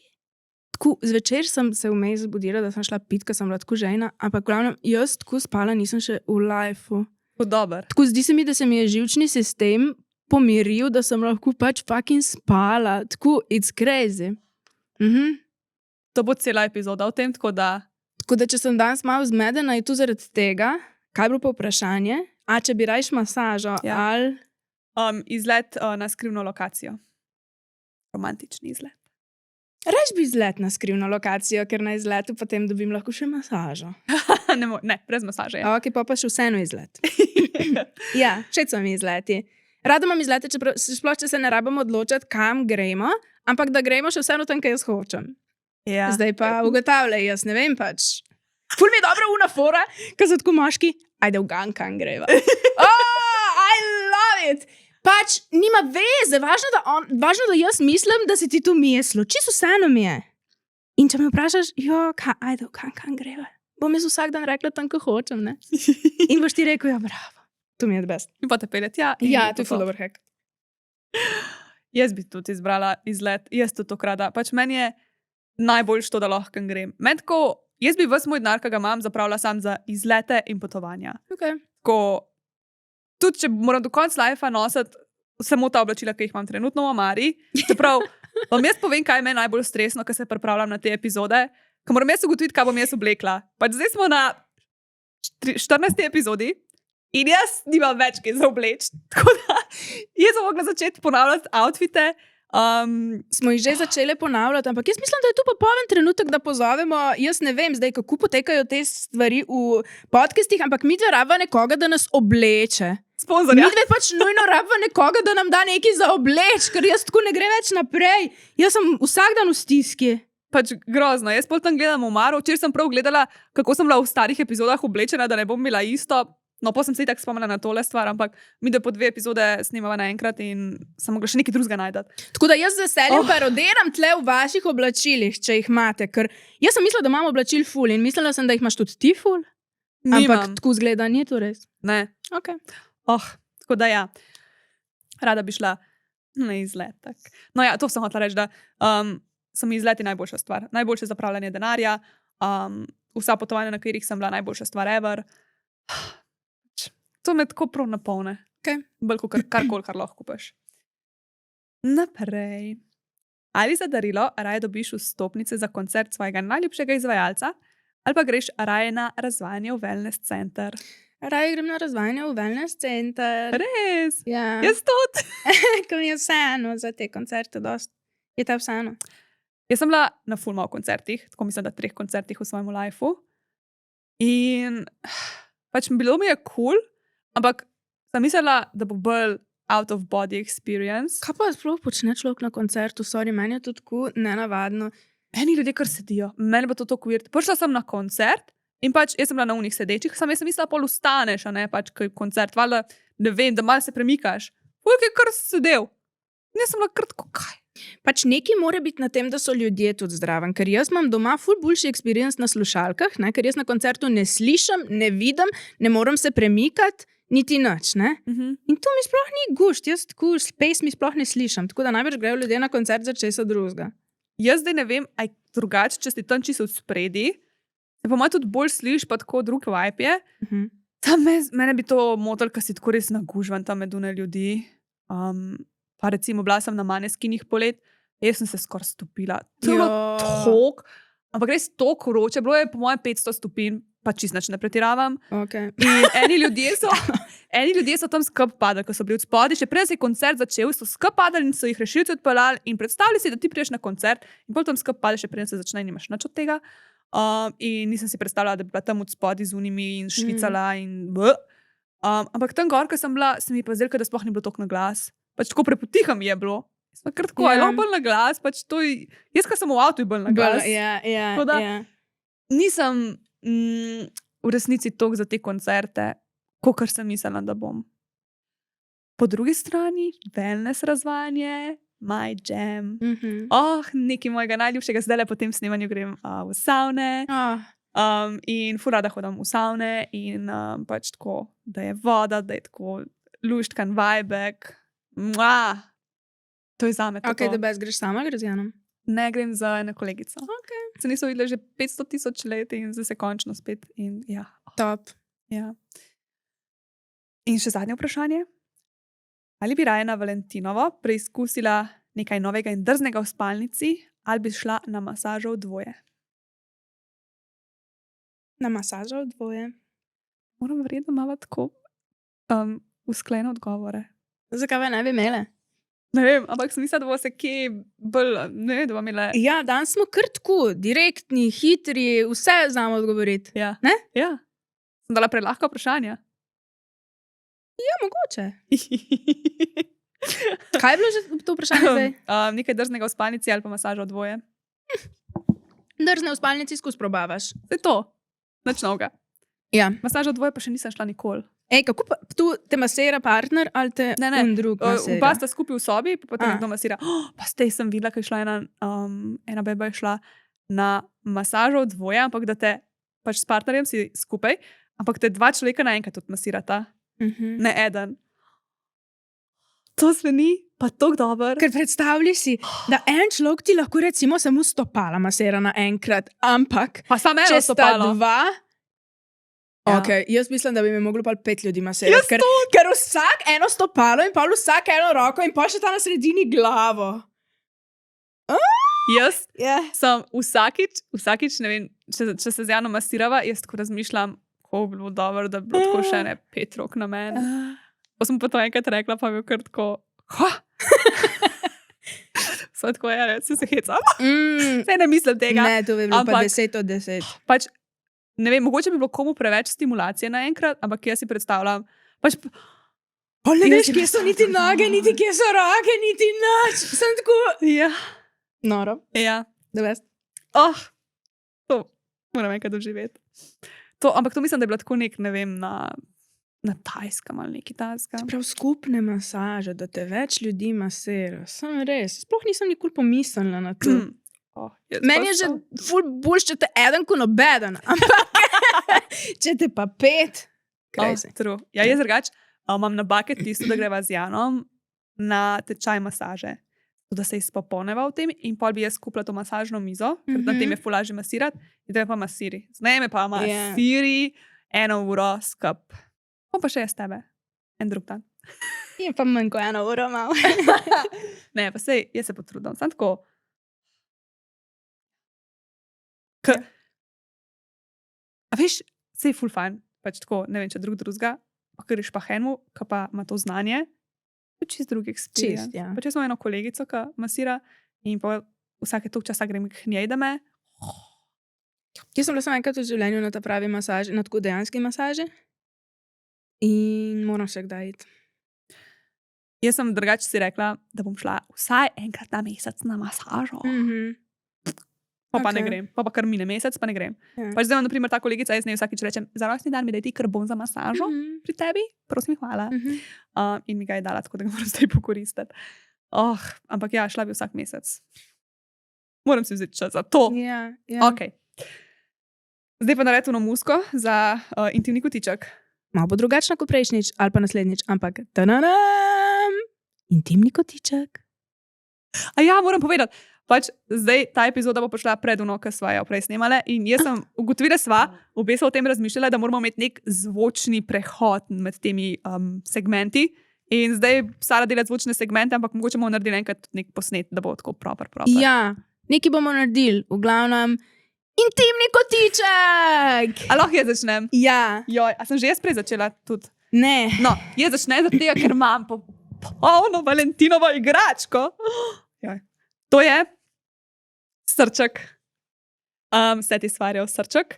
Tako zvečer sem se vmes zbudila, da sem šla pit, ker sem bila tako žejna, ampak glavnem, jaz tako spala nisem še v lifeu. Dober. Tako zdi se mi, da se mi je živčni sistem pomiril, da sem lahko pač fucking spala. Tako, it's crazy. To bo cela epizoda o tem, tako da... Tako da, če sem danes malo zmedena, je to zaradi tega, kaj je bilo pa vprašanje, a če bi rajš masažo ali... Izlet na skrivno lokacijo. Romantični izlet. Rajš bi izlet na skrivno lokacijo, ker na izletu potem dobim lahko še masažo. Ne, brez masaže. Ja. Ok, pa še vseeno izlet. Ja, všeč so mi izleti. Rada imam izlete, sploh če se ne rabimo odločiti, kam gremo, ampak da gremo še vseeno tam, kaj jaz hočem. Ja. Zdaj pa ugotavljaj, jaz ne vem pač. Ful mi je dobra unafora, ko so tako moški, ajde v Gankan greva. I love it! Pač nima veze, važno, da jaz mislim, da si ti to mislil. Čisto vseeno mi je. In če me vprašaš, ajde v Gankan greva, bom jaz vsak dan rekla tam, ko hočem, ne? In boš ti rekel, ja, bravo. To mi je best. In pa te peljati, ja. Ja, to je ful dober hack. Jaz bi tudi izbrala izlet, jaz to rada. Pač meni je najboljš to, da lahko grem. Jaz bi ves moj denar, ki ga imam, zapravila sam za izlete in potovanja. Okay. Tudi če moram do konca lifea nositi samo ta oblačila, ki jih imam trenutno v omari, čeprav vam jaz povem, kaj me je najbolj stresno, ko se pripravljam na te epizode, ko moram jaz ugotoviti, kaj bom jaz oblekla. Pač zdaj smo na 14. epizodi in jaz nimam več kaj za obleči. Tako da jaz sem mogla začeti ponavljati outfite. Smo jih že začeli ponavljati, ampak jaz mislim, da je to popoln trenutek, da pozovemo, jaz ne vem zdaj, kako potekajo te stvari v podcastih, ampak mi dve rabimo nekoga, da nas obleče. Sponzorja. Mi dve pač nujno rabimo nekoga, da nam da nekaj za obleč, ker jaz tako ne gre več naprej. Jaz sem vsak dan v stiski. Pač grozno. Jaz pol tam gledam v Maro, včeraj sem prav gledala, kako sem bila v starih epizodah oblečena, da ne bom bila isto. No, pa sem se itak spomnila na tole stvar, ampak mi da po 2 epizode snimava naenkrat in sem mogla še nekaj drugega najti. Tako da jaz z veseljem parodiram tle v vaših oblačilih, če jih imate, ker jaz sem mislila, da imam oblačil ful in mislila sem, da jih imaš tudi ti ful. Ampak tako zgleda, ni to res. Ne. Ok. Tako da ja, rada bi šla na izlet. Tak. No ja, to sem hotela reči, da so mi izleti najboljša stvar. Najboljše zapravljanje denarja, vsa potovanja, na katerih sem bila, najboljša stvar ever. To me tako prav napolne. Okay. Bolj kot karkoli, kar lahko kupiš. Naprej. Ali za darilo raje dobiš vstopnice za koncert svojega najljubšega izvajalca, ali pa greš raje na razvajanje v wellness center? Raje grem na razvajanje v wellness center. Res? Ja. Jaz tudi. Ker mi je vseeno za te koncerte dost. Je ta vseeno? Jaz sem bila na ful malo koncertih, tako mislim, da 3 koncertih v svojem lifeu. In pač bilo mi je cool, ampak sem mislila, da bo bolj out of body experience. Kaj pa sploh počne človek na koncertu? Sorry, meni je to tako nenavadno. Meni ljudje kar sedijo. Meni bo to tako weird. Prišla sem na koncert in pač jaz sem bila na unih sedečih, jaz sem mislila, pol ustaneš, a ne, pač kaj koncert. Valjda, ne vem, da malo se premikaš. Vojk je kar sedel. In jaz sem bila kratko, kaj? Pač nekaj mora biti na tem, da so ljudje tudi zdraven, ker jaz imam doma ful boljši experience na slušalkah, ne? Ker jaz na koncertu ne slišim, ne vidim, ne moram se premikati, niti nič, ne? In to mi sploh ni gušt, jaz tako pesmi sploh ne slišim, tako da najbrž grejo ljudje na koncert za česa drugega. Jaz zdaj ne vem, aj drugače, če si tam čisto v spredi, se po mojem tudi bolj slišiš, pa tako drug vibe je. Mene bi to motil, ker si tako res nagužvan tam med une ljudi. Pa recimo bila sem na Maneskinih polet, jaz sem se skoraj stopila. To je bilo tok, ampak res tok vroče, bilo je po mojem 500 stopinj, pa čist nič ne pretiravam. Okay. In eni ljudje so tam skup padali, ko so bili od spodaj, še prej se je koncert začel, so skup padali in so jih rešilci odpeljali in predstavljali si, da ti priješ na koncert in potem tam skup padali, še prej se začne in nimaš nič od tega. In nisem si predstavljala, da bi bila tam od spodaj z unimi in švicala in ampak tam gor, ko sem bila, se mi je pa zdelo, da sploh ni bilo toliko na glas. Pač tako prepotiham je bilo. Smo kar tako, je bolj na glas, pač to je, jaz, ko sem v avtu, je bolj na glas. Nisem v resnici toliko za te koncerte, kakor sem mislila, da bom. Po drugi strani, wellness razvajanje, my jam. Nekaj mojega najljubšega, zdaj po tem snemanju grem v savne. In ful rada hodam v savne in pač tako, da je voda, da je tako luštkan vibek. To je zame to. Ok, da bez greš sama, greš z Janom? Ne, grem za eno kolegico. Ok. Se niso videli že 500,000 let in zdaj se končno spet. In, ja. Top. Ja. In še zadnje vprašanje. Ali bi raje na Valentinovo preizkusila nekaj novega in drznega v spalnici ali bi šla na masažo v dvoje? Na masažo v dvoje? Moram verjetno malo tako usklene odgovore. Zakaj ne bi imele? Ne vem, ampak sem mislila, da bo se kje bolj, ne vem, da bo imela. Ja, danes smo kar tako, direktni, hitri, vse znamo odgovoriti. Ja. Ne? Ja. Sem dala prelahka vprašanja. Ja, mogoče. Kaj je bilo že to vprašanje zdaj? Nekaj drznega v spalnici ali pa masaža v dvoje. Drzne v spalnici skus probavaš. To je to. Nič novega. Ja. Masaža v dvoje pa še nisem šla nikoli. Ej, kako pa tu te masira partner ali te drug masira? Oba sta skupaj v sobi, pa te nekdo masira. Pa zdaj sem videla, kaj je šla ena beba je šla na masažo v dvoje, ampak da te pač s partnerjem si skupaj, ampak te dva človeka naenkrat tudi masirata. Ne eden. To zveni pa tako dobro. Ker predstavljaj si, da en človek ti lahko recimo samo stopala masira naenkrat, ampak pa samo eno stopalo. Če sta dva, ok, jaz mislim, da bi mi moglo pa 5 ljudi masirati, ker vsak eno stopalo in pa vsak eno roko in pa še ta na sredini glavo. Jaz sem vsakič, ne vem, če se z Janom masirava, jaz tako razmišljam, kako bi bilo dobro, da bi bilo tako še ne 5 rok na meni. Pa sem pa to enkrat rekla, pa bi kar tako, Saj tako je, se hecam. Saj ne mislim tega. Ne, to bi bilo pa 10 od 10. Pač, ne vem, mogoče bi bilo komu preveč stimulacije naenkrat, ampak jaz si predstavljam, pač... Pa ne veš, kje so niti noge, niti kje so roke, niti nič. Sem tako... Ja. Noro. Ja. The best. To moram enkrat doživeti. Ampak to mislim, da je bilo tako nek, ne vem, na Tajskem ali neki Tajskem. Prav skupne masaže, da te več ljudi masira. Sem res. Sploh nisem nikoli pomislila na to. Meni je že ful boljš, če te eden ko nobeden, ampak če te pa 5, crazy. Ja, jaz drugač imam na bucket listu, da greva z Janom na tečaj masaže. Da se izpopolneva v tem in pol bi jaz kupila to masažno mizo, ker na tem je ful lažje masirati in da me pa masiri. Zdaj me pa masiri 1 uro skup. Pa še jaz tebe. En drug dan. Je pa manj kot 1 uro malo. Ne, pa sej, jaz se potrudim. Sam tako a veš, se je ful fajn, pač tako, ne vem, če drugega, pa kariš pa henmu, ka pa ima to znanje, to čist drugi experience. Ja. Pač jaz imam eno kolegico, ka masira in pa vsake toliko časa grem k njej, da me... Jaz sem bila samo enkrat v življenju na ta pravi masaži, na tako dejanski masaži in moram še kdaj iti. Jaz sem drugače si rekla, da bom šla vsaj enkrat na mesec na masažo. Pa ne grem, pa kar mine mesec, pa ne grem. Pač zdaj imam, na primer, ta kolegica, jaz ne vsakič rečem, za rojstni dan mi daj ti karbon za masažo pri tebi, prosim, hvala. In mi ga je dala, tako da ga moram zdaj pokoristiti. Ampak ja, šla bi vsak mesec. Moram si vzeti čas za to. Ja. Ok. Zdaj pa naredimo musko za intimni kotiček. Malo bo drugačno kot prejšnjič, ali pa naslednjič, ampak ta-da-dam! Intimni kotiček. A ja, moram povedati. pač zdaj ta epizoda bo prišla pred ono, ki sva jo prej snemale in jaz sem ugotovila sva, obe so o tem razmišljala, da moramo imeti nek zvočni prehod med temi segmenti in zdaj Sara dela zvočne segmente, ampak mogoče bomo naredili enkrat nek posnet, da bo tako proper. Ja, nekaj bomo naredili, v glavnem intimni kotiček! A lahko jaz začnem? Ja. Joj, a sem že jaz prej začela tudi? Ne. No, jaz začnem zato tega, ker imam polno Valentinovo igračko. Joj. To je srček. Satisfyerjev srček.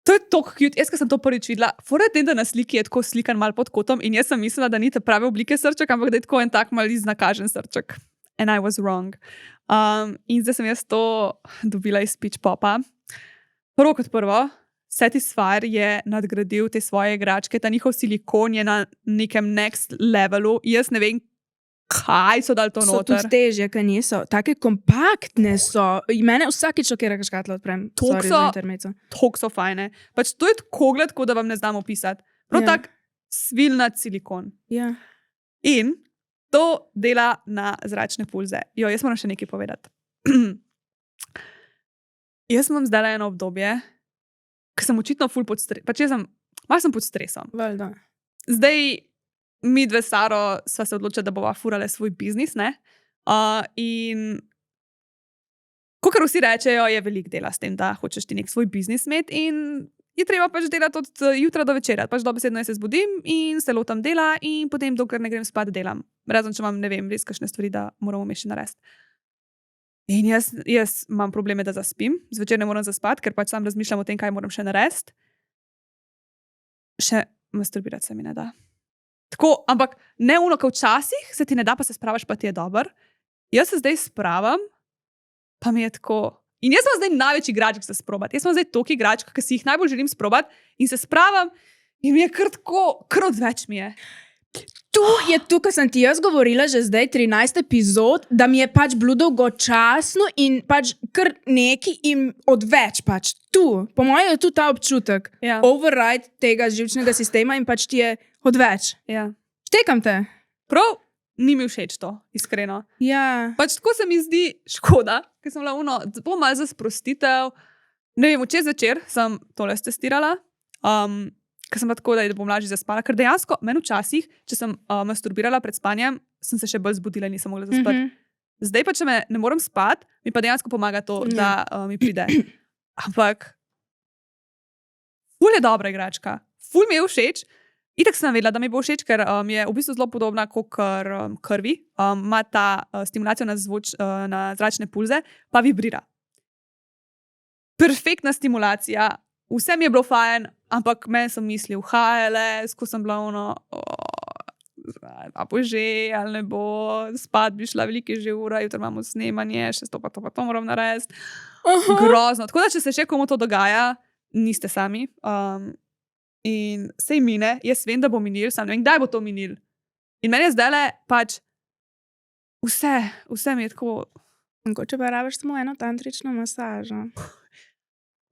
To je tako cute. Jaz, ko sem to prvič videla, fora je tem, da na sliki je tako slikan mal pod kotom in jaz sem mislila, da ni te prave oblike srček, ampak da je tako en tak mal iznakažen srček. And I was wrong. In zdaj sem jaz to dobila iz Peach Popa. Prvo kot prvo, Satisfyer je nadgradil te svoje igračke, ta njihov silikon je na nekem next levelu. Jaz ne vem, kaj so dali to So noter. tudi težje, kaj niso. Take kompaktne so. Mene vsakič šokira, ko škatlo odprem. Toliko Sorry so- za intermezzo. Tako so fajne. Pač to je tako gled, kot da vam ne znam opisati. Prav Ja. tak svilnat silikon. Ja. In to dela na zračne pulze. Jo, jaz moram še nekaj povedati. Jaz imam zdaj eno obdobje, ko sem očitno ful pod stresom. Pač jaz sem, malo sem pod stresom. Valjda. Zdaj, mi dve s Saro sva se odločila, da bova furale svoj biznis, ne? In kakor vsi rečejo, je veliko dela s tem, da hočeš ti nek svoj biznis imeti in je treba pač delati od jutra do večera. Pač dobesedno jaz se zbudim in se lotam dela in potem, dokler ne grem spat, delam. Razen, če imam, ne vem, res kakšne stvari, da moramo še narediti. In jaz imam probleme, da zaspim. Zvečer ne morem zaspati, ker pač sam razmišljam o tem, kaj moram še narediti. Še masturbirati se mi ne da. Tako, ampak ne uno, ko včasih se ti ne da, pa se spravaš, pa ti je dober. Jaz se zdaj spravam, pa mi je tako. In jaz sem zdaj največ igračk za sprobati. Jaz sem zdaj toliko igračk, ki si jih najbolj želim sprobati in se spravam in mi je kar tako, kar odveč mi je. Tu je tu, ko sem ti jaz govorila že zdaj 13 epizod, da mi je pač bilo dolgočasno in pač kar neki in odveč pač. Tu, po mojem je tu ta občutek. Ja. Override tega živčnega sistema in pač ti je odveč. Ja. Štekam te. Prav ni mi všeč to, iskreno. Ja. Pač tako se mi zdi škoda, ker sem bila uno, bo malo za sprostitev. Ne vem, včeraj zvečer sem tole testirala, ker sem bila tako, da bom lažje zaspala, ker dejansko meni včasih, če sem masturbirala pred spanjem, sem se še bolj zbudila in nisem mogla zaspati. Zdaj pa, če me ne morem spati, mi pa dejansko pomaga to, da mi pride. Ampak ful je dobra igračka, ful mi je všeč. Itak sem vedela, da mi bo všeč, ker je v bistvu zelo podobna kot krvi. Ima ta stimulacijo na zračne pulze, pa vibrira. Perfektna stimulacija, vse mi je bilo fajn, ampak meni sem mislil, HLS, ko sem bila ono, a bo že, ali ne bo, spat bi šla velike že ura, jutro imamo snemanje, še to pa to moram narediti. Grozno. Tako da, če se še komu to dogaja, niste sami. In sej mine, jaz vem, da bo minil, sam ne vem, kdaj bo to minil. In meni je zdajle pač vse mi je tako. Mogoče pa rabiš samo eno tantrično masažo.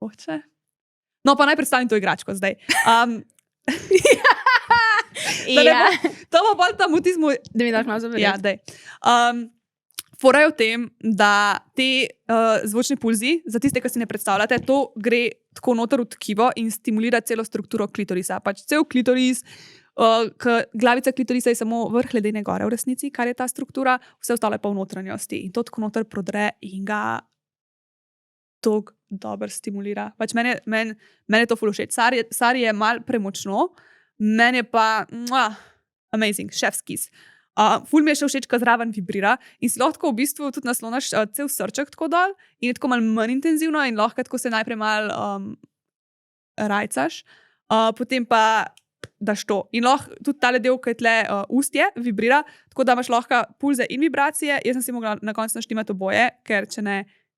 Oče. No, pa naj predstavim to igračko zdaj. To bo bolj tam mutizmu. Da mi daš malo zavedati. Ja, daj. Fora je v tem, da te zvočni pulzi, za tiste, ki si ne predstavljate, to gre tako noter v tkivo in stimulira celo strukturo klitorisa. Pač cel klitoris, glavica klitorisa je samo vrh ledene gore v resnici, kar je ta struktura, vse ostalo je pa v notranjosti. In to tako noter prodre in ga tako dobro stimulira. Pač meni je to ful všeč. Sari je mal premočno, meni je pa amazing, chef's kiss. Ful mi je še všeč, ko zraven vibrira in si lahko v bistvu tudi naslonaš cel srček tako dol in je tako malo manj intenzivno in lahko tako se najprej malo rajcaš, potem pa daš to. In lahko tudi tale del, ki je tle ustje, vibrira, tako da imaš lahko pulze in vibracije. Jaz sem si mogla na koncu naštimati oboje, ker če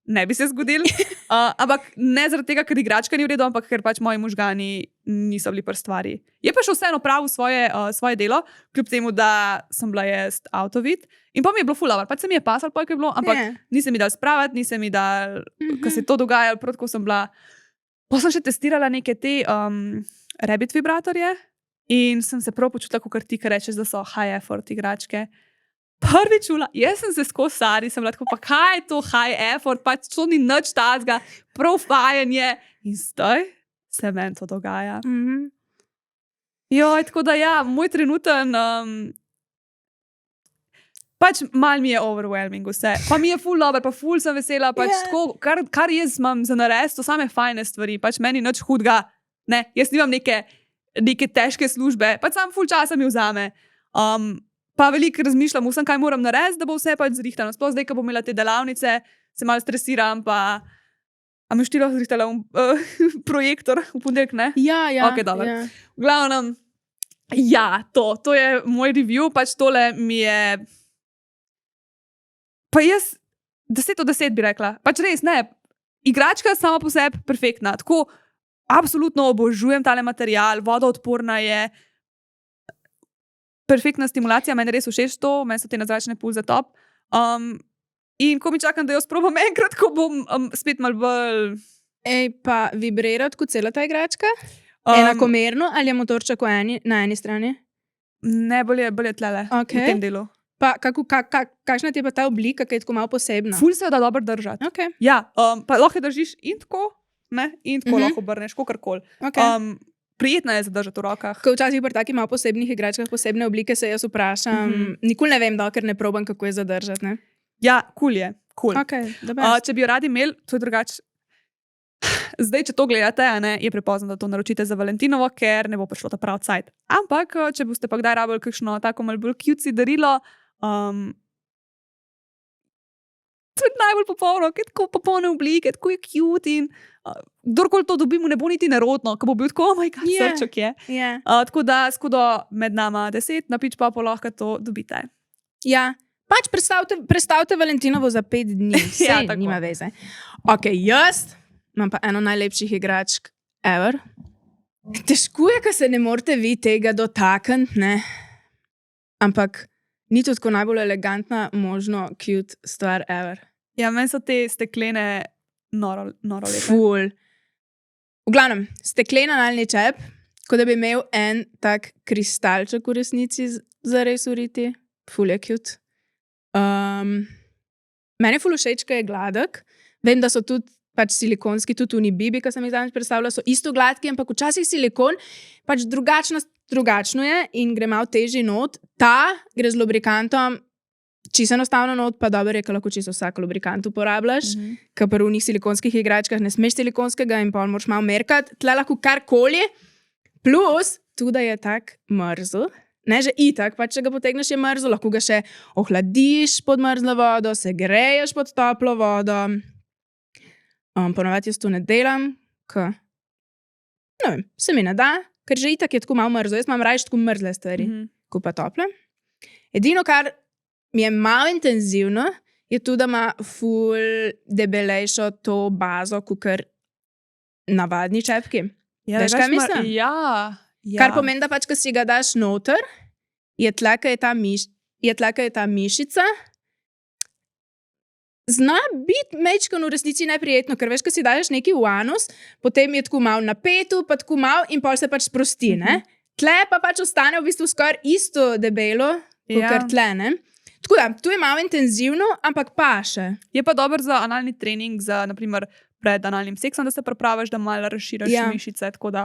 ne bi se zgodil. Ampak ne zaradi tega, ker igračka ni v redu, ampak ker pač moji možgani niso bili pri stvari. Je pa še vseeno pravil svoje delo, kljub temu, da sem bila jaz out of it. In pa mi je bilo ful dobro, pač se mi je pasal, ko je bilo, ampak nisem mi dal spraviti, nisem mi dal, ko se je to dogajalo, prav tako sem bila. Pa sem še testirala neke te rabbit vibratorje in sem se prav počutila, kot ti, ki rečeš, da so high effort igračke. prvi čula, jaz sem se skozi Sari, sem lahko, pa kaj je to high effort, pač to ni nič tazga, prav fajen je. In zdaj se meni to dogaja. Joj, tako da ja, moj trenuten, pač mal mi je overwhelming vse. Pa mi je ful dober, pa ful sem vesela, pač tako, kar jaz imam za nares, to same fajne stvari, pač meni nič hudga, ne, jaz nimam neke težke službe, pač sam ful časa mi vzame. Pa veliko razmišljam, vsem, kaj moram narediti, da bo vse pač zrihtano. Sploh zdaj, ko bom imela te delavnice, se malo stresiram, pa a mi štilo zrihtala projektor v ponedeljek, ne? Ja. Ok, dobro. Ja. V glavnem, ja, to je moj review, pač tole mi je... Pa jaz 10 od 10 bi rekla. Pač res, ne, igračka sama po sebi perfektna. Tako, absolutno obožujem tale material, vodoodporna je, perfektna stimulacija, meni res všeč to, meni so te nazračne pulze top. In ko mi čakam, da jo sprobam enkrat, ko bom spet malo bolj... Ej, pa vibrira tako cela ta igračka? Enakomerno ali je motorček na eni strani? Ne, bolje tlele, v tem delu. Pa kakšna ti je pa ta oblika, ki je tako malo posebna? Ful se jo da dobro držati. Okay. Ja, pa lahko držiš in tako, ne, in tako lahko obrneš, kakorkoli. Okay. Prijetna je zadržati v rokah. Ko včasih pri takih malo posebnih igračkah, posebne oblike se jaz vprašam, nikoli ne vem, ker ne probam, kako je zadržati, ne? Ja, cool je, cool. Okay, če bi jo radi imeli, to je drugače. Zdaj, če to gledate, ne, je prepozno, da to naročite za Valentinovo, ker ne bo prišlo ta prav cajt. Ampak, če boste pa kdaj rabili kakšno tako malo bolj cutesy darilo, to je najbolj popolno, ker je tako popolne oblike, tako je cute in kdorkoli to dobi, mu ne bo niti nerodno, ko bo bil tako, oh my god, srček je. Tako da, skodo med nama 10, na Pitch Popu lahko to dobite. Ja, pač predstavite Valentinovo za 5 dni, sej, nima veze. Ok, jaz imam pa eno najlepših igračk ever. Težko je, ko se ne morete vi tega dotakniti, ne? Ampak ni to tako najbolj elegantna, možno cute stvar ever. Ja, meni so te steklene noro lepe. Ful. V glavnem, steklen analni čep, kot da bi imel en tak kristalček v resnici zares uriti. Ful je cute. Meni ful všeč, ko je gladek. Vem, da so tudi pač silikonski, tudi Unibibi, ki sem jih zadnjič predstavila, so isto gladki, ampak včasih silikon pač drugačno je in gre malo težji not. Ta gre z lubrikantom čisto enostavno not, pa dobro je, ker lahko čisto vsak lubrikant uporabljaš, ker pri unih silikonskih igračkah ne smeš silikonskega in pol moraš malo merkati. Tle lahko karkoli, plus tudi je tak mrzel. Ne, že itak, pač če ga potegneš je mrzel, lahko ga še ohladiš pod mrzlo vodo, se greješ pod toplo vodo. Ponovadi jaz to ne delam, ker ne vem, se mi ne da, ker že itak je tako malo mrzlo. Jaz imam rajš tako mrzle stvari, ko pa tople. Edino, kar mi je malo intenzivno, je tudi, da ima ful debelejšo to bazo, kakor navadni čepki. Ja, veš, kaj mislim? Ja. Kar pomeni, da pač, ko si ga daš noter, je tle, ko je ta mišica, zna biti mečkano v resnici neprijetno, ker veš, ko si daš neki v anus, potem je tako malo napeto, pa tako malo in pol se pač sprosti, ne? Tle pa pač ostane v bistvu skoraj isto debelo, kakor tle, ne? Tako da, tu je malo intenzivno, ampak paše. Je pa dober za analni trening, za, naprimer, pred analnim seksom, da se pripraviš, da malo razširaš mišice, tako da.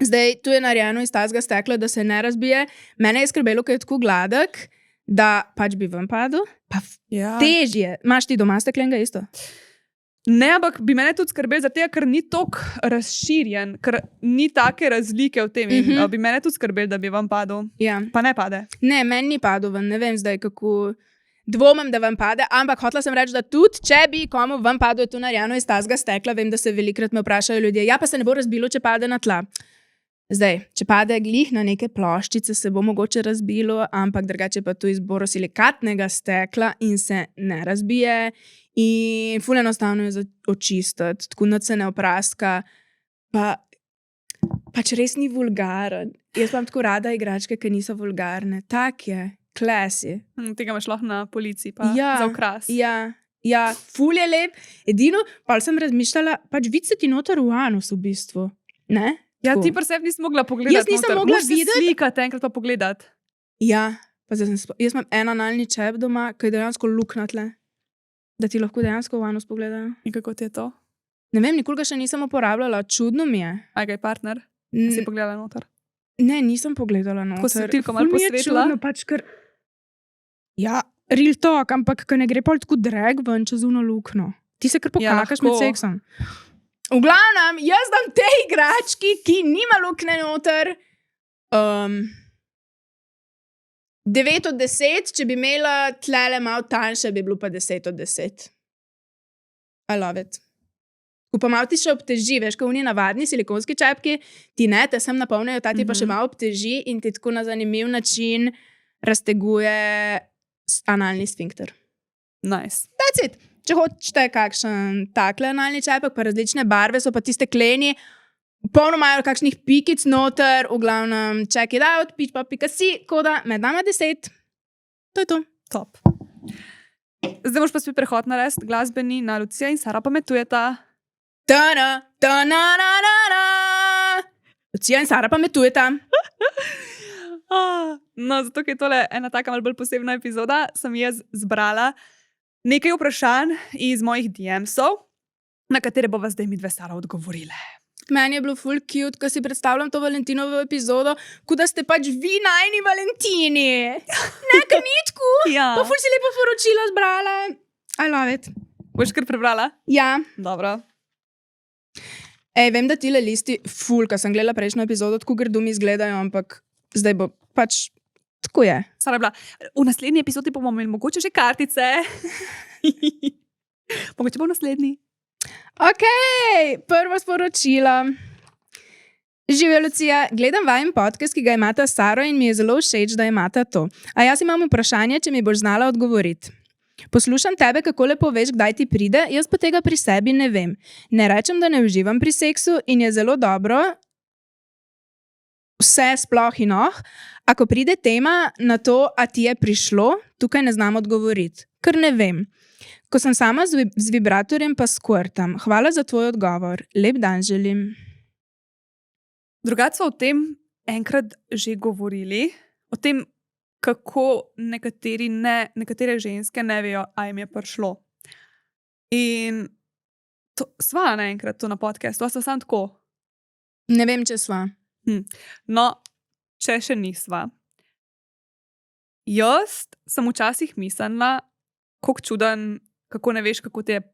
Zdaj, tu je narejeno iz tazga stekla, da se ne razbije. Mene je skrbelo, ker je tako gladek, da pač bi ven padel, pa težje. Imaš ti doma steklenega isto? Ne, ampak bi mene tudi skrbelo zato, ker ni toliko razširjen, ker ni take razlike v tem. In bi mene tudi skrbelo, da bi ven padel. Ja. Pa ne pade. Ne, meni ni padel ven, ne vem zdaj, kako dvomim, da ven pade, ampak hotela sem reči, da tudi, če bi komu ven padel, je to narejeno iz tazga stekla. Vem, da se velikrat me vprašajo ljudje, ja, pa se ne bo razbilo, če pade na tla. Zdaj, če pade glih na neke ploščice, se bo mogoče razbilo, ampak drugače pa to iz borosilikatnega stekla in se ne razbije. In ful enostavno je za očistiti, tako nič se ne opraska. Pač res ni vulgaren. Jaz imam tako rada igračke, ki niso vulgarne. Tak je, classy. Tega imaš lahko na policiji, pa za okras. Ja, ful je lep. Edino, pa sem razmišljala, pač vid se ti noter v anus v bistvu, ne? Ja, ti pa sebi nisi mogla pogledati. Jaz nisem mogla videti. Slikati, enkrat pa pogledati. Ja, Pa jaz imam en analni čep doma, ki je dejansko luknja tle. Da ti lahko dejansko v anus pogledajo. In kako ti je to? Ne vem, nikoli ga še nisem uporabljala, čudno mi je. A ga je partner? Si pogledala noter? Ne, nisem pogledala noter. Ko si tilko malo posvetila? Čudno, pač kar... Ja, real talk, ampak ko ne gre pol tako drag ven čez uno lukno. Ti se kar pokakaš med seksom. V glavnem, jaz dam tej igrački, ki nima lukne noter, 9 od 10, če bi imela tlele malo tanjše, bi bilo pa 10 od 10. I love it. Ko pa malo ti še obteži, veš, ko oni navadni silikonski čepki, ti ne, te sem napolnijo, ta ti pa še malo obteži in ti tako na zanimiv način razteguje analni sfinkter. Nice. That's it. Če hočete kakšen takle analni čepek, pa različne barve, so pa tiste kleni, polno imajo kakšnih pikic noter, v glavnem check it out, pitch.si, koda med nama 10. To je to. Top. Zdaj moš pa spet prehod narediti, glasbeni na Lucija in Sara pametujeta. Ta-da, ta-na-na-na-na. Lucija in Sara pametujeta. No, zato, ker je tole ena taka malo bolj posebna epizoda, sem jaz zbrala nekaj vprašanj iz mojih DM-sov, na katere bova zdaj mi dve Sara odgovorile. Meni je bilo ful cute, ko si predstavljam to Valentinovo epizodo, kot da ste pač vi najni Valentini. Nekaj nitku. Ja. Pa ful si lepo sporočila zbrala. I love it. Boš kar prebrala? Ja. Dobro. Ej, vem, da tile listi ful, ko sem gledala prejšnjo epizodo, tako grdo mi izgledajo, ampak zdaj bo pač tako je. Sara je bila, v naslednji epizodi bomo imeli mogoče že kartice. Mogoče bo v naslednji. Ok, prvo sporočilo. Živijo, Lucija, gledam vajen podcast, ki ga imata s Saro in mi je zelo všeč, da imata to. A jaz imam vprašanje, če mi boš znala odgovoriti. Poslušam tebe, kako lepo veš, kdaj ti pride, jaz pa tega pri sebi ne vem. Ne rečem, da ne uživam pri seksu in je zelo dobro vse sploh in ako pride tema na to, a ti je prišlo, tukaj ne znam odgovoriti. Ker ne vem. Ko sem sama z vibratorjem, pa squirtam. Hvala za tvoj odgovor. Lep dan želim. Drugače so o tem enkrat že govorili, o tem, kako nekatere ženske ne vejo, a jim je prišlo. In sva naenkrat to na podcastu, sva samo tako. Ne vem, če sva. No, če še nisva. Jaz sem včasih mislila, kako čuden, kako ne veš,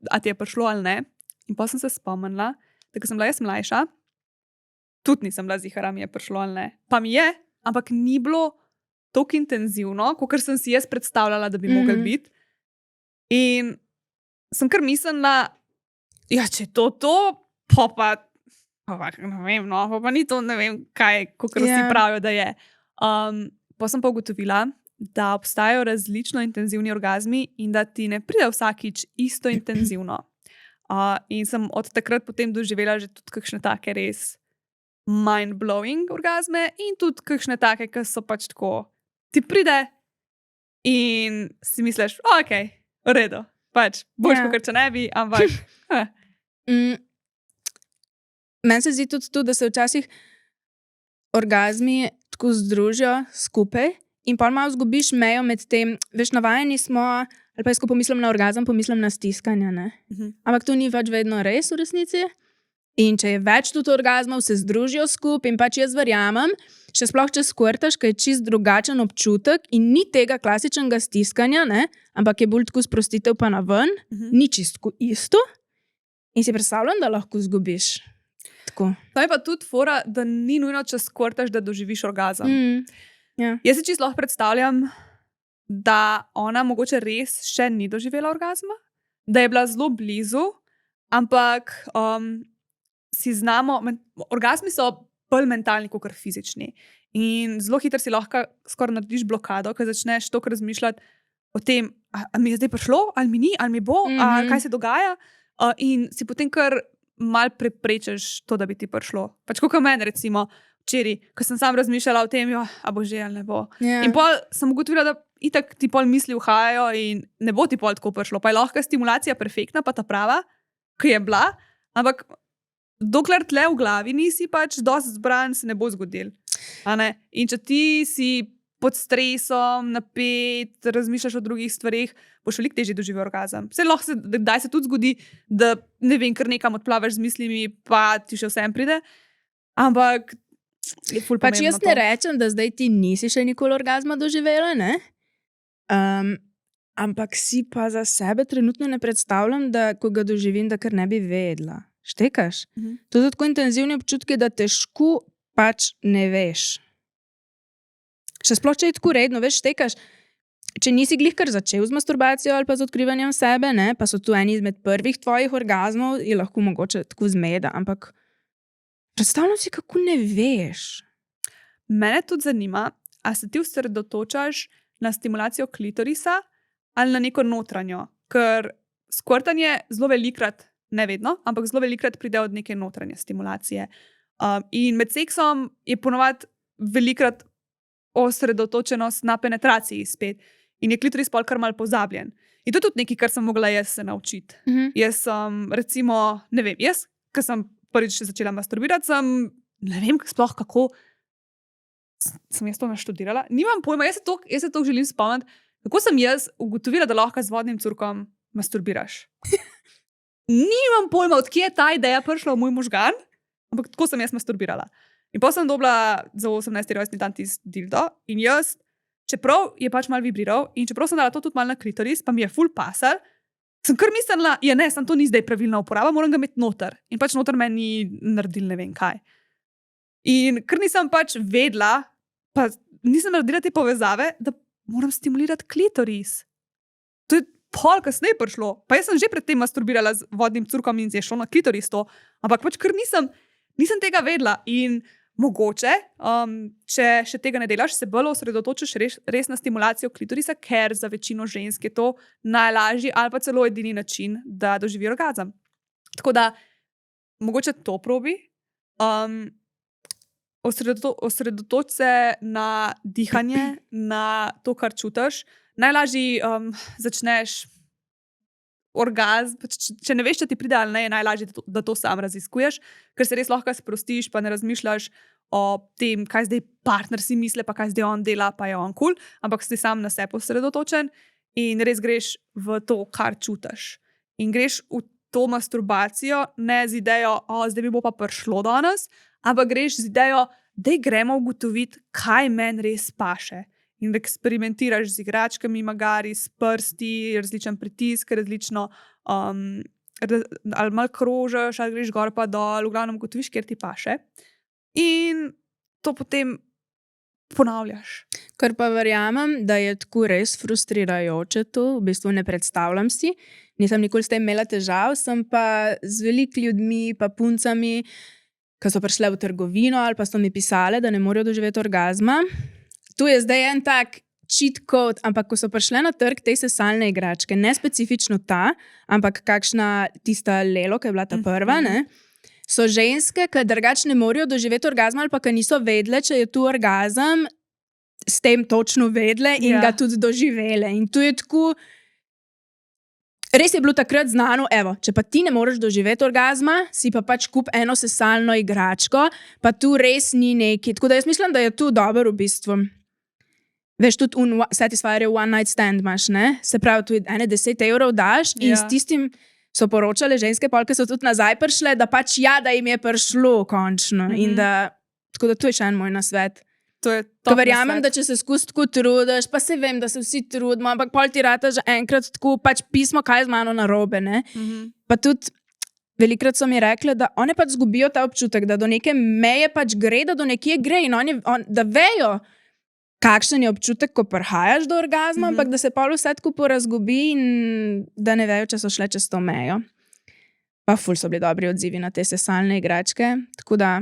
a ti je prišlo ali ne. In pa sem se spomnila, da ko sem bila jaz mlajša, tudi nisem bila zihara, mi je prišlo ali ne. Pa mi je, ampak ni bilo toliko intenzivno, kot sem si jaz predstavljala, da bi mogel biti. In sem kar mislila, ja, če to, pa ne vem, no, pa ni to, ne vem, kaj, kot vsi pravijo, da je. Pa sem pa ugotovila, da obstajajo različno intenzivni orgazmi in da ti ne pride vsakič isto intenzivno. In sem od takrat potem doživela že tudi kakšne take res mind-blowing orgazme in tudi kakšne take, ki so pač tako, ti pride in si misliš, ok, v redu, pač, boš kakor če ne bi, ampak... Meni se zdi tudi to, da se včasih orgazmi tako združijo skupaj in pa malo zgubiš mejo med tem, veš, navajeni smo, ali pa jaz, ko pomislim na orgazem, pomislim na stiskanje, ne? Ampak to ni več vedno res v resnici. In če je več tudi orgazmov, se združijo skupaj in pač jaz verjamem, še sploh če squirtaš, ker je čist drugačen občutek in ni tega klasičnega stiskanja, ne? Ampak je bolj tako sprostitev pa na ven, ni čisto isto in si predstavljam, da lahko zgubiš. Tako. To je pa tudi fora, da ni nujno, če squirtaš, da doživiš orgazem. Jaz si čisto lahko predstavljam, da ona mogoče res še ni doživela orgazma, da je bila zelo blizu, ampak si znamo, orgazmi so bolj mentalni kot fizični. In zelo hitro si lahko skoraj narediš blokado, ko začneš toliko razmišljati o tem, ali mi je zdaj prišlo, ali mi ni, ali mi bo, kaj se dogaja. In si potem kar mal preprečeš to, da bi ti prišlo. Pač kot meni, recimo, včeraj, ko sem sam razmišljala o tem, a bo že ali ne bo. In pol sem ugotovila, da itak ti pol misli uhajajo in ne bo ti pol tako prišlo. Pa je lahko stimulacija perfektna, pa ta prava, ki je bila, ampak dokler tle v glavi nisi pač dosti zbran, se ne bo zgodil. In če ti si pod stresom, napet, razmišljaš o drugih stvarih, boš veliko težje doživel orgazem. Kdaj se tudi zgodi, da ne vem, kar nekam odplavaš z mislimi, pa ti še vsem pride. Ampak je ful Pač pomembno jaz ne rečem, da zdaj ti nisi še nikoli orgazma doživela, ne? Ampak si pa za sebe trenutno ne predstavljam, da ko ga doživim, da kar ne bi vedela. Štekaš? To so tako intenzivni občutki, da težko pač ne veš. Še sploh, če je tako redno, veš, štekaš. Če nisi glih kar začel z masturbacijo ali pa z odkrivanjem sebe, ne, pa so tu eni izmed prvih tvojih orgazmov, je lahko mogoče tako zmeda, ampak predstavljam si, kako ne veš. Mene tudi zanima, a se ti osredotočaš na stimulacijo klitorisa ali na neko notranjo, ker skvrtanje zelo velikrat, ne vedno, ampak zelo velikrat pride od neke notranje stimulacije. In med seksom je ponovadi velikrat osredotočenost na penetraciji spet. In je klitoris pol kar malo pozabljen. In to je tudi nekaj, kar sem mogla jaz se naučiti. Jaz sem, recimo, ne vem, ko sem prvič začela masturbirati, ne vem sploh kako sem jaz to naštudirala. Nimam pojma, jaz se to želim spomniti, kako sem jaz ugotovila, da lahko z vodnim curkom masturbiraš. Nimam pojma, odkje je ta ideja prišla v moj možgan, ampak tako sem jaz masturbirala. In potem sem dobila za 18. rojstni dan tisti dildo in jaz, čeprav je pač malo vibriral in čeprav sem dala to tudi malo na klitoris, pa mi je ful pasal, sem kar mislila, sem to ni zdaj pravilna uporaba, moram ga imeti noter. In pač noter meni naredil ne vem kaj. In ker nisem pač vedela, pa nisem naredila te povezave, da moram stimulirati klitoris. To je pol kasneje prišlo. Pa jaz sem že predtem masturbirala z vodnim curkom in je šlo na klitoris to, ampak pač ker nisem tega vedela in mogoče, če še tega ne delaš, se bolj osredotočiš res na stimulacijo klitorisa, ker za večino žensk je to najlažji ali pa celo edini način, da doživi orgazem. Tako da, mogoče to probi. Osredotoč se na dihanje, na to, kar čutiš. Najlažji začneš orgazm, če ne veš, če ti pride ali ne, je najlažje, da to sam raziskuješ, ker se res lahko sprostiš, pa ne razmišljaš o tem, kaj zdaj partner si misli, pa kaj zdaj on dela, pa je on cool, ampak si sam na sebe osredotočen in res greš v to, kar čutiš. In greš v to masturbacijo ne z idejo, zdaj mi bo pa prišlo danes, ampak greš z idejo, da gremo ugotoviti, kaj meni res paše. In eksperimentiraš z igračkami, magari, s prsti, različen pritisk, različno, ali malo krožeš, ali greš gor pa dol, v glavnem ugotoviš, kjer ti paše. In to potem ponavljaš. Kar pa verjamem, da je tako res frustrirajoče to, v bistvu ne predstavljam si. Nisem nikoli s tem imela težav, sem pa z veliko ljudmi, pa puncami, ki so prišle v trgovino ali pa so mi pisale, da ne morejo doživeti orgazma. Tu je zdaj en tak cheat code, ampak ko so prišle na trg te sesalne igračke, ne specifično ta, ampak kakšna tista Lelo, ki je bila ta prva, ne, so ženske, ki drugače ne morejo doživeti orgazma ali pa ki niso vedle, če je tu orgazem, s tem točno vedle in ga tudi doživele. In tu je tako, res je bilo takrat znano, evo, če pa ti ne moreš doživeti orgazma, si pa pač kup eno sesalno igračko, pa tu res ni neki. Tako da jaz mislim, da je tu dobro v bistvu. Veš, tudi Satisfyer je one night stand imaš, ne? Se pravi, tu ene 10 € daš in s tistim so poročale ženske polke, so tudi nazaj prišle, da pač da jim je prišlo končno. In da, tako da tu je še en moj nasvet. To je Ko verjamem, da če se skozi tako trudiš, pa se vem, da se vsi trudimo, ampak pol ti rata že enkrat tako pač pismo, kaj je z mano narobe, ne? Pa tudi velikrat so mi rekle, da one pač zgubijo ta občutek, da do neke meje pač gre, da do nekje gre in da vejo, kakšen je občutek, ko prihajaš do orgazma, ampak da se pol vse tako porazgubi in da ne vejo, če so šle čez to mejo. Pa ful so bili dobri odzivi na te sesalne igračke, tako da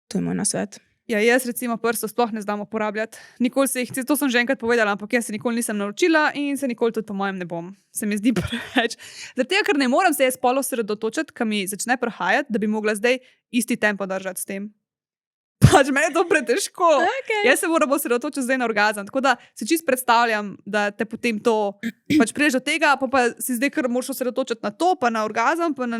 to je moj nasvet. Ja, jaz recimo prstov sploh ne znam uporabljati. Nikoli se jih, to sem že enkrat povedala, ampak jaz se nikoli nisem naučila in se nikoli tudi po mojem ne bom. Se mi zdi preveč. Zaradi tega, ker ne morem se jaz pol osredotočiti, ko mi začne prihajati, da bi mogla zdaj isti tempo držati s tem. Pač meni je to pretežko. Okay. Jaz se moram osredotočiti zdaj na orgazem. Tako da si čist predstavljam, da te potem to pač priješ do tega, pa si zdaj kar moraš osredotočiti na to, pa na orgazem, pa na...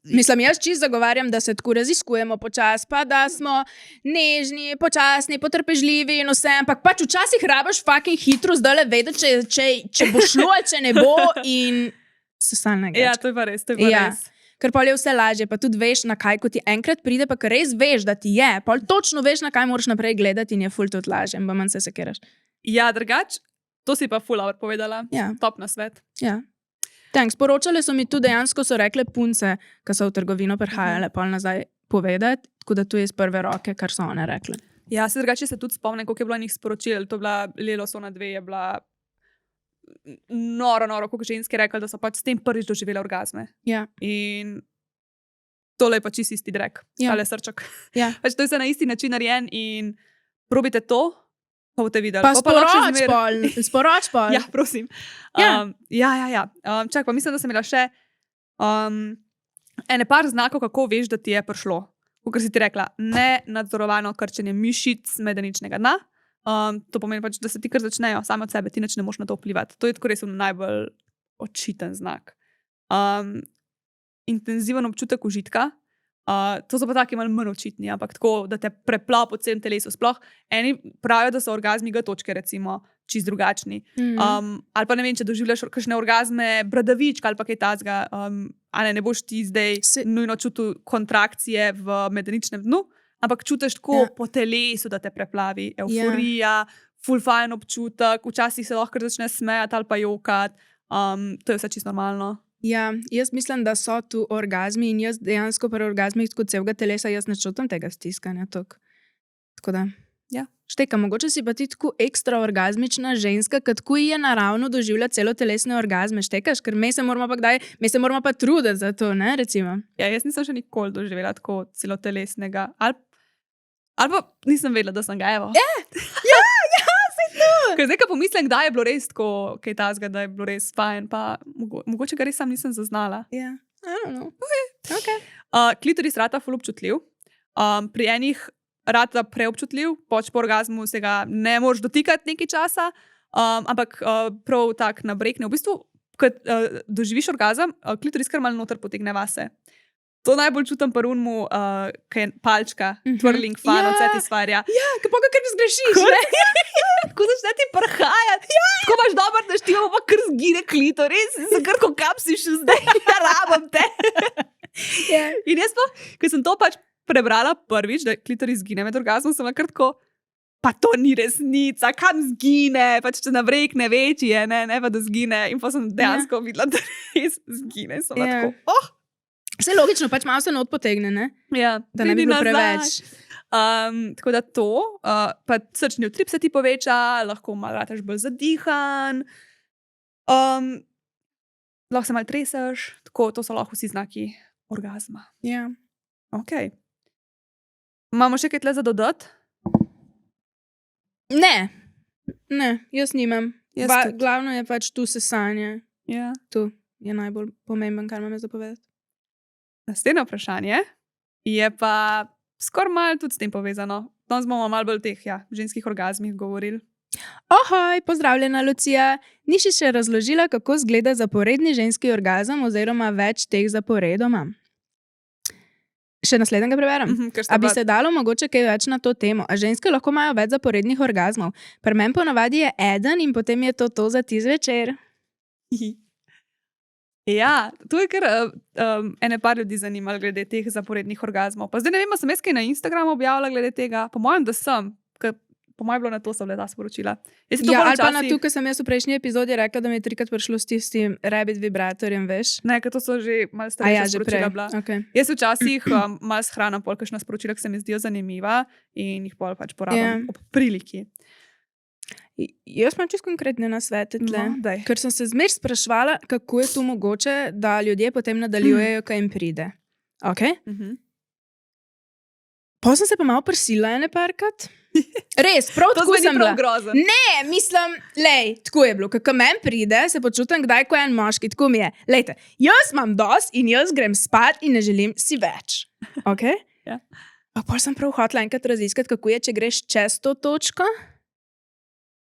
Mislim, jaz čist zagovarjam, da se tako raziskujemo počas, pa da smo nežni, počasni, potrpežljivi in vse, ampak pač včasih rabaš fucking hitro zdaj vedeti, če bo šlo ali če ne bo in sesalnega. Ja, to je pa res, to je pa res. Ker pol je vse lažje, pa tudi veš, na kaj, ko ti enkrat pride, pa ker res veš, da ti je, pol točno veš, na kaj moraš naprej gledati in je ful tudi lažje, pa manj se sekiraš. Ja, drugač, to si pa ful over povedala. Ja. Top na svet. Ja. Thanks. Poročale so mi tudi dejansko, so rekle punce, ki so v trgovino prihajale pol nazaj povedati, tako da to je iz prve roke, kar so one rekle. Ja, se drugače se tudi spomnim, koliko je bilo njih sporočil. To je bila Lelo Sona 2, je bila noro, koliko ženske rekli, da so pač s tem prvič doživele orgazme. Ja. In tole je pač isti drek, tale srček. Ja. Pač to je se na isti način narejen in probite to, pa boste videli. Pa sporoč pol. Ja, prosim. Ja. Čak, pa mislim, da sem imela še ene par znakov, kako veš, da ti je prišlo. Kakor si ti rekla, nenadzorovano krčenje mišic medeničnega dna. To pomeni pač, da se ti kar začnejo same od sebe, ti nič ne moš na to vplivati. To je tako res najbolj očiten znak. Intenziven občutek užitka, to so pa taki malo manj očitni, ampak tako, da te preplav po celem telesu. Sploh eni pravijo, da so orgazmi G-točke, recimo, čist drugačni. Ali pa ne vem, če doživljaš kakšne orgazme bradavička ali pa kaj tazga, ne boš ti zdaj nujno čutil kontrakcije v medeničnem dnu, ampak čutiš tako po telesu, da te preplavi. Euforija, ful fajn občutek, včasih se lahko začne smejati ali pa jokati. To je vse čisto normalno. Ja, jaz mislim, da so tu orgazmi in jaz dejansko pri orgazmih kot celega telesa jaz ne čutim tega stiskanja. Tako da, ja. Šteka, mogoče si pa ti tako ekstra orgazmična ženska, kad ko je naravno doživlja celotelesne orgazme. Štekaš, ker me se moramo pa truditi za to, ne, recimo. Ja, jaz nisem še nikoli doživela tako celotelesnega. Ali pa nisem vedela, da sem ga, evo. Ja, sej tu! Ker zdaj, ko pomislim, kdaj je bilo res tako, kaj tazga, da je bilo res fajn, pa mogoče ga res sam nisem zaznala. Ja, I don't know. Okay. Klitoris rata ful občutljiv. Pri enih rata preobčutljiv, po orgazmu se ga ne moreš dotikati nekaj časa, ampak prav tak nabrekne. V bistvu, ko doživiš orgazem, klitoris kar malo noter potegne vase. To najbolj čutim pri unmu, ki je palčka, twirling fan od Satisfyerja. Ja, kako ga kar zgrešiš, ne? Tako začne ti prhajati. Tako imaš dobro naštimo, pa kar zgine klitoris. Zakaj ko kapsiš zdaj, rabam te. In jaz pa, ko sem to pač prebrala prvič, da klitoris zgine med orgazmom, sem kar tako, pa to ni resnica, kam zgine, pač če navrekne večji je, ne pa da zgine. In pa sem dejansko videla, da res zgine. Sem tako, Vse logično, pač malo se not potegne, ne? Ja, da ne bi bilo preveč. Tako da to, pa srčni utrip se ti poveča, lahko malo rataš bolj zadihan, lahko se malo treseš, tako, to so lahko vsi znaki orgazma. Ja. Ok. Imamo še kaj tle za dodati? Ne, jaz nimam. Glavno je pač tu sesanje. Ja. Tu je najbolj pomemben, kar imam za povedati. Naslednje vprašanje je pa skoraj malo tudi s tem povezano. Danes bomo malo bolj teh ženskih orgazmih govorili. Ohoj, pozdravljena Lucija. Niši še razložila, kako zgleda zaporedni ženski orgazem oziroma več teh zaporedoma. Še naslednjega preberem. A bi se dalo mogoče kaj več na to temo? A ženske lahko imajo več zaporednih orgazmov? Pri meni ponavadi je eden in potem je to za tisti večer. Ja, tu je kar ene par ljudi zanimalo glede teh zaporednih orgazmov. Pa zdaj ne vem, sem jaz kaj na Instagramu objavila glede tega. Po mojem, da sem, ker po mojem bilo na to so bile ta sporočila. Ja, ali pa na tu, ker sem jaz v prejšnji epizodi rekla, da mi je 3-krat prišlo s tistim rabbit vibratorjem, veš? Ne, ker to so že malo starejša sporočila bila. Okay. Jaz včasih malo shranam pol kakšna sporočila, ki se mi zdijo zanimiva in jih pol pač porabim ob priliki. Jaz imam čisto konkretne nasvete tle, ker sem se zmer sprašvala, kako je to mogoče, da ljudje potem nadaljujejo, kaj jim pride. Ok? Pa sem se pa malo prisila ene parkrat. Res, prav tako sem bila. Grozen. Ne, mislim, lej, tako je bilo. Kako meni pride, se počutim kdaj, ko je en moški, tako mi je. Lejte, jaz imam dosti in jaz grem spat in ne želim si več. Ok? Ja. Pa sem prav hotela enkrat raziskati, kako je, če greš čez to točko.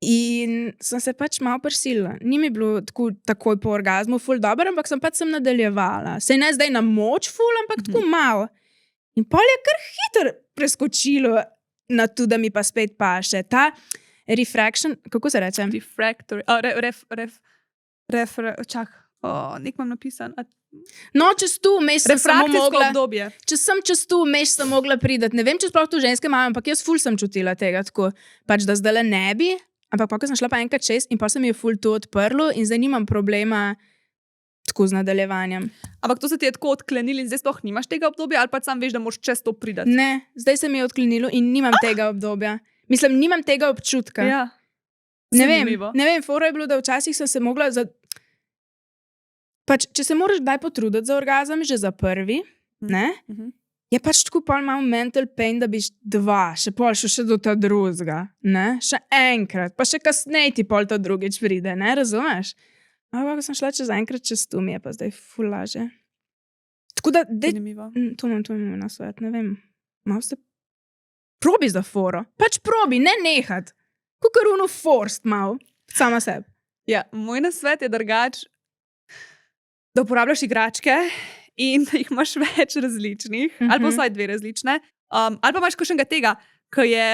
In sem se pač malo prisilila. Ni mi bilo takoj po orgazmu ful dobro, ampak sem nadaljevala. Sej ne zdaj na moč ful, ampak tako malo. In pol je kar hitro preskočilo na to, da mi pa spet paše. Ta refraction, kako se reče? Refractory. Nek imam napisan. No, čez tu vmes sem samo mogla. Obdobje. Čez tu vmes sem mogla priti. Ne vem, če sploh to ženske imajo, ampak jaz ful sem čutila tega tako. Pač da zdaj ne bi, ampak pa sem šla pa enkrat čez in pa se mi je ful to odprlo in zdaj nimam problema tako z nadaljevanjem. Ampak to se ti je tako odklenilo in zdaj sploh nimaš tega obdobja ali pa sam veš, da moraš čez to priti? Ne, zdaj se mi je odklenilo in nimam tega obdobja. Mislim, nimam tega občutka. Ja. Ne vem, fora je bilo, da včasih sem se mogla pač, če se moraš kdaj potruditi za orgazem, že za prvi, ne? Je pač tako pol malo mental pain, da bi dva, še pol še do ta drugega, ne? Še enkrat, pa še kasneje ti pol ta drugič pride, ne? Razumeš? Ampak, ko sem šla čez enkrat čez tu, mi je pa zdaj ful laže. Tako da, to imam na svet, ne vem. Malo se probi za foro. Pač probi, ne nehat. Kakor ono forced malo, sama sebi. Ja, moj nasvet je drugač, da uporabljaš igračke in da jih imaš več različnih, ali pa vsaj 2 različne, ali pa imaš kakšnega tega, ki je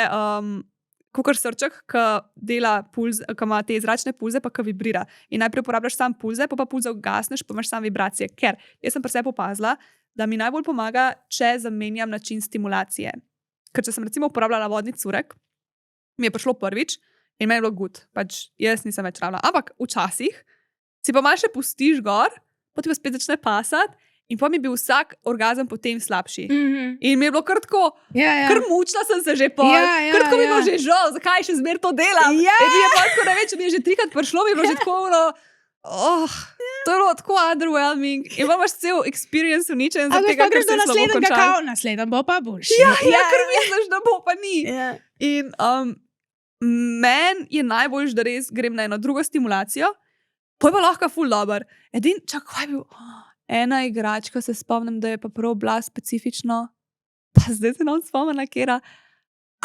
kakor srček, ki dela pulz, ki ima te zračne pulze, pa ki vibrira. In najprej uporabljaš sam pulze, pa pulze ugasneš, pa imaš sam vibracije. Ker jaz sem pri sebi opazila, da mi najbolj pomaga, če zamenjam način stimulacije. Ker če sem recimo uporabljala vodni curek, mi je prišlo prvič in meni je bilo good. Pač jaz nisem več rabila. Ampak včasih si pa malo še pustiš gor, potem pa spet začne pasati in pa mi je bil vsak orgazem potem slabši. In mi je bilo kar tako, kar mučila sem se že pol, kar tako mi je bilo že žal, zakaj še zmer to delam. In mi je pa tako, ne vem, če mi je že 3-krat prišlo, mi je bilo že tako, to je bilo tako underwhelming. In pa imaš cel experience uničen, zato tega, ker se je slabo končal. Naslednja bo pa boljši. Ja, ker misliš, da bo pa ni. In meni je najboljš, da res grem na eno drugo stimulacijo, pa je pa lahko ful dober. Kaj je bil? Ena igračka, se spomnim, da je pa prav bila specifično, pa zdaj se nam spomnim, kera.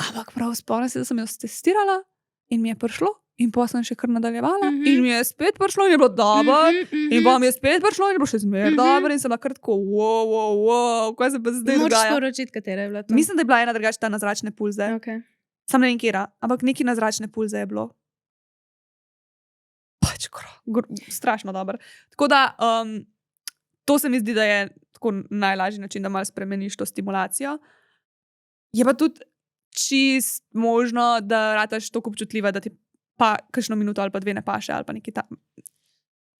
Ampak prav spomnim se, da sem jo testirala in mi je prišlo in pa sem še kar nadaljevala in mi je spet prišlo in je bilo dober in pa mi je spet prišlo in je bilo še zmer dober in sem bila kar tako, wow, kaj se pa zdaj dogaja? Moraš sporočiti, katera je bila to? Mislim, da je bila ena drugačna na zračne pulze. Okay. Sam ne vem, kera, ampak neki na zračne pulze je bilo. Strašno dobro. Tako da, to se mi zdi, da je tako najlažji način, da malo spremeniš to stimulacijo. Je pa tudi čist možno, da rataš toliko občutljiva, da ti pa kakšno minuto ali pa 2 ne paše ali pa nekaj tam.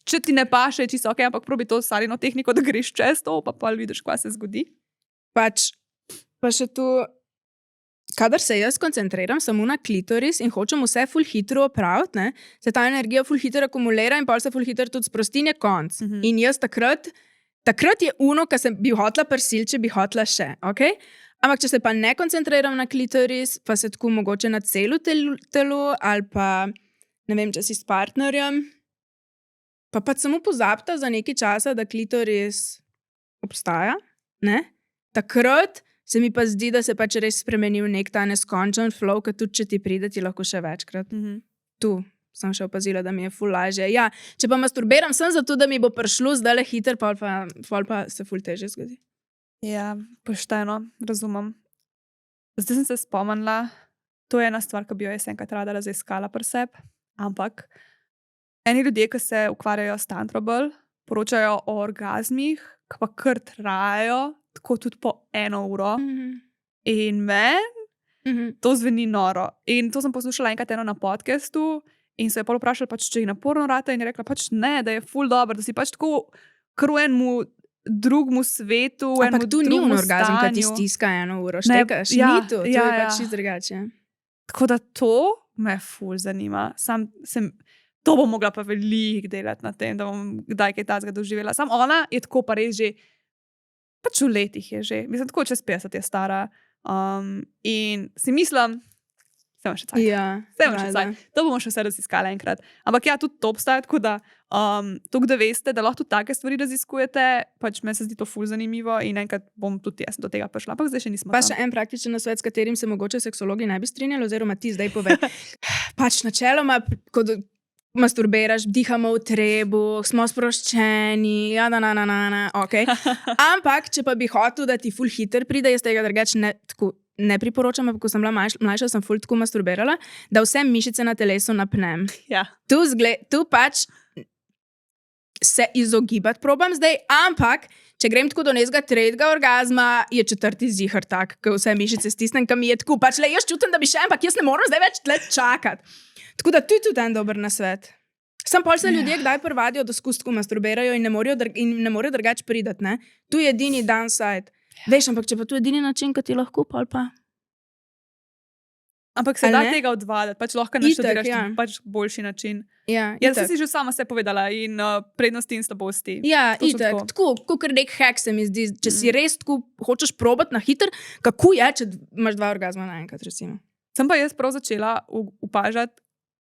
Če ti ne paše, je čisto ok, ampak probi to Sarino tehniko, da greš čez to, pa vidiš, kaj se zgodi. Pač, pa še tu, kadar se jaz koncentriram samo na klitoris in hočem vse ful hitro opraviti, ne, se ta energija ful hitro akumulira in pa se ful hitro tudi sprosti, je konc. In jaz takrat je uno, ki sem bi hotla prisil, če bi hotla še, ok? Ampak če se pa ne koncentriram na klitoris, pa se tako mogoče na celo telo ali pa, ne vem, če si s partnerjem, pa samo pozabita za nekaj časa, da klitoris obstaja, ne? Takrat se mi pa zdi, da se pač res spremeni v nek ta neskončen flow, ker tudi če ti pride, ti lahko še večkrat. Tu sem še opazila, da mi je ful lažje. Ja, če pa masturbiram, sem zato, da mi bo prišlo zdaj hiter, pa se ful težje zgodi. Ja, pošteno, razumem. Zdaj sem se spomnila, to je ena stvar, ki bi jo jaz enkrat rada raziskala pri sebi, ampak eni ljudje, ki se ukvarjajo s tantrobol, poročajo o orgazmih, ki pa kar trajajo, tako tudi po 1 uro. In meni to zveni noro. In to sem poslušala enkrat na podcastu in se je pol vprašala, pač, če je naporno rata in je rekla, pač ne, da je ful dobro, da si pač tako kar v enemu drugemu svetu, v enemu drugemu stanju. Ampak tu ni orgazm, ki ti stiska 1 uro, štekaš, ni to, to je pač drugače. Tako da to me ful zanima. To bom mogla pa veliko delati na tem, da bom kdaj kaj tazga doživela. Sam ona je tako pa res že pač v letih je že. Mislim, tako čez 50 je stara. In si mislim, Se imamo še cajt. Ja, Se imamo še valjda. cajt. To bomo še vse raziskali enkrat. Ampak ja, tudi to obstaja, tako da tako da veste, da lahko tudi take stvari raziskujete, pač meni se zdi to ful zanimivo in enkrat bom tudi jaz do tega prišla, ampak zdaj še nismo Pa tam. še en praktičen nasvet, s katerim se mogoče seksologi ne bi strinjali, oziroma ti zdaj povej. Pač načeloma, ko masturbiraš, dihamo v trebuh, smo sproščeni, okay. Ampak, če pa bi hotel, da ti ful hiter pride, jaz tega drugače ne priporočam, ampak ko sem bila mlajša, sem ful tako masturbirala, da vse mišice na telesu napnem. Ja. Tu pač se izogibati probam zdaj, ampak če grem tako do nekega tretjega orgazma, je četrti zihar tak, ko vse mišice stisnem, kam mi je tako, pač le jaz čutim, da bi še, ampak jaz ne moram zdaj več tle čakati. Tako da tu je tudi en dober nasvet. Sam pol se ljudje kdaj privadijo, da skustko masturbirajo in ne morejo drugače pridati, ne? Tu je edini downside. Veš, ampak če pa tu je edini način, ki ti lahko, pol pa. Ampak se Ali da ne? tega odvaditi, pač lahko Itak, naštudiraš ja. pač boljši način. Ja, Jaz itak. sem si že sama se povedala in prednosti in slabosti. Ja, Točno itak. tako. Tako, kot nek hack se mi zdi. Če si res tako hočeš probati na hiter, kako je, če imaš 2 orgazma naenkrat, recimo. Sem pa jaz prav začela upažati,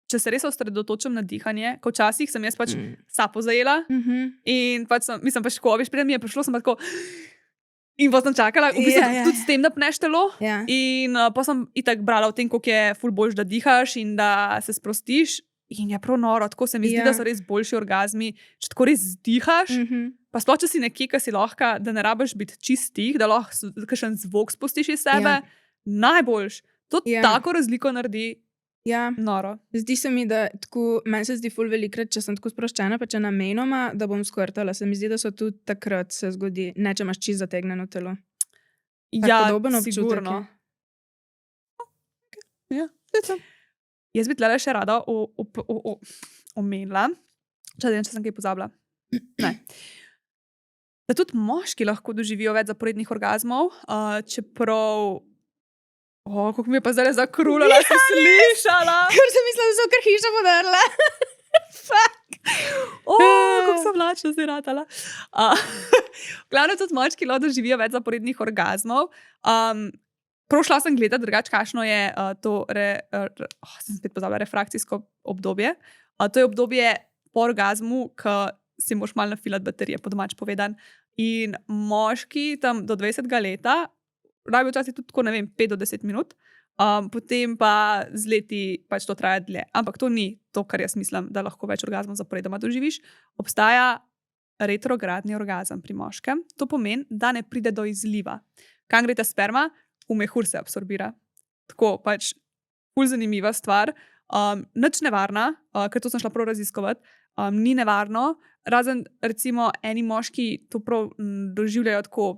če se res osredotočam na dihanje, ko včasih sem jaz pač sapo zajela in pač sem, mislim, pač ko veš, preden mi je prišlo, sem pa tako in pa sem čakala, v bistvu Ja. tudi s tem napneš telo. Ja. In pa sem itak brala o tem, kako je ful boljš, da dihaš in da se sprostiš. In je prav noro, tako se mi zdi, Ja. da so res boljši orgazmi, če tako res dihaš. Pa sploh, če si nekje, ki si lahko, da ne rabiš biti čist tih, da lahko kakšen zvok spustiš iz sebe, Ja. najboljš. To Ja. tako razliko naredi, Ja. noro. Zdi se mi, da tako, meni se zdi ful velikrat, če sem tako sproščena, pa če namenoma, da bom skvrtala. Se mi zdi, da so tudi takrat se zgodi, ne če imaš čist zategnjeno telo. Tak Ja, podoben občutek sigurno. je. Ja, jaz bi tle še rada omenila, če sem kaj pozabila. Ne. Da tudi moški lahko doživijo več zaporednih orgazmov, čeprav. Kako mi je pa zdaj zakrulala, si slišala? Ker sem mislila, da so kar hiša podarila. Kako sem lačna zdaj ratala. Glavno tudi moški lahko doživijo več zaporednih orgazmov. Prav šla sem gledati, drugače, kakšno je to sem spet pozabila, refrakcijsko obdobje. To je obdobje po orgazmu, ko si moraš malo nafilati baterije, po domač povedan. In moški tam do 20. leta rabijo včasih tudi tako, ne vem, 5 do 10 minut. Potem pa z leti pač to traja dlje. Ampak to ni to, kar jaz mislim, da lahko več orgazmov zaporedoma doživiš. Obstaja retrogradni orgazem pri moškem. To pomeni, da ne pride do izliva. Kam gre ta sperma? V mehur se absorbira. Tako pač ful zanimiva stvar. Nič nevarna, ker to sem šla prav raziskovati. Ni nevarno, razen recimo eni moški to prav doživljajo tako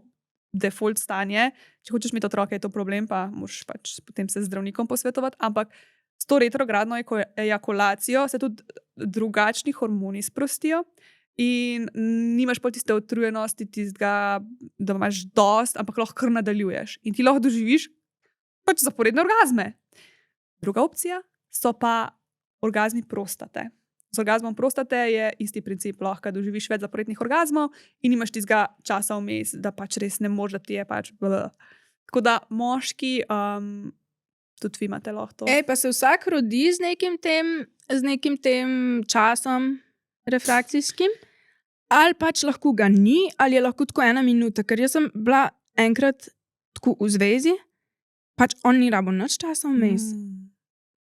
default stanje. Če hočeš imeti otroke, je to problem, pa moraš pač potem se z zdravnikom posvetovati. Ampak s to retrogradno ejakulacijo se tudi drugačni hormoni sprostijo in nimaš pa tiste utrujenosti, tistega, da imaš dost, ampak lahko kar nadaljuješ. In ti lahko doživiš pač zaporedne orgazme. Druga opcija so pa orgazmi prostate. Z orgazmom prostate je isti princip, lahko doživiš več zaporednih orgazmov in imaš tistega časa vmes, da pač res ne moreš, da ti je pač Tako da moški, tudi vi imate lahko to. Pa se vsak rodi z nekim tem časom refrakcijskim, ali pač lahko ga ni, ali je lahko tako 1 minuta, ker jaz sem bila enkrat tako v zvezi, pač on ni rabo nič časa vmes.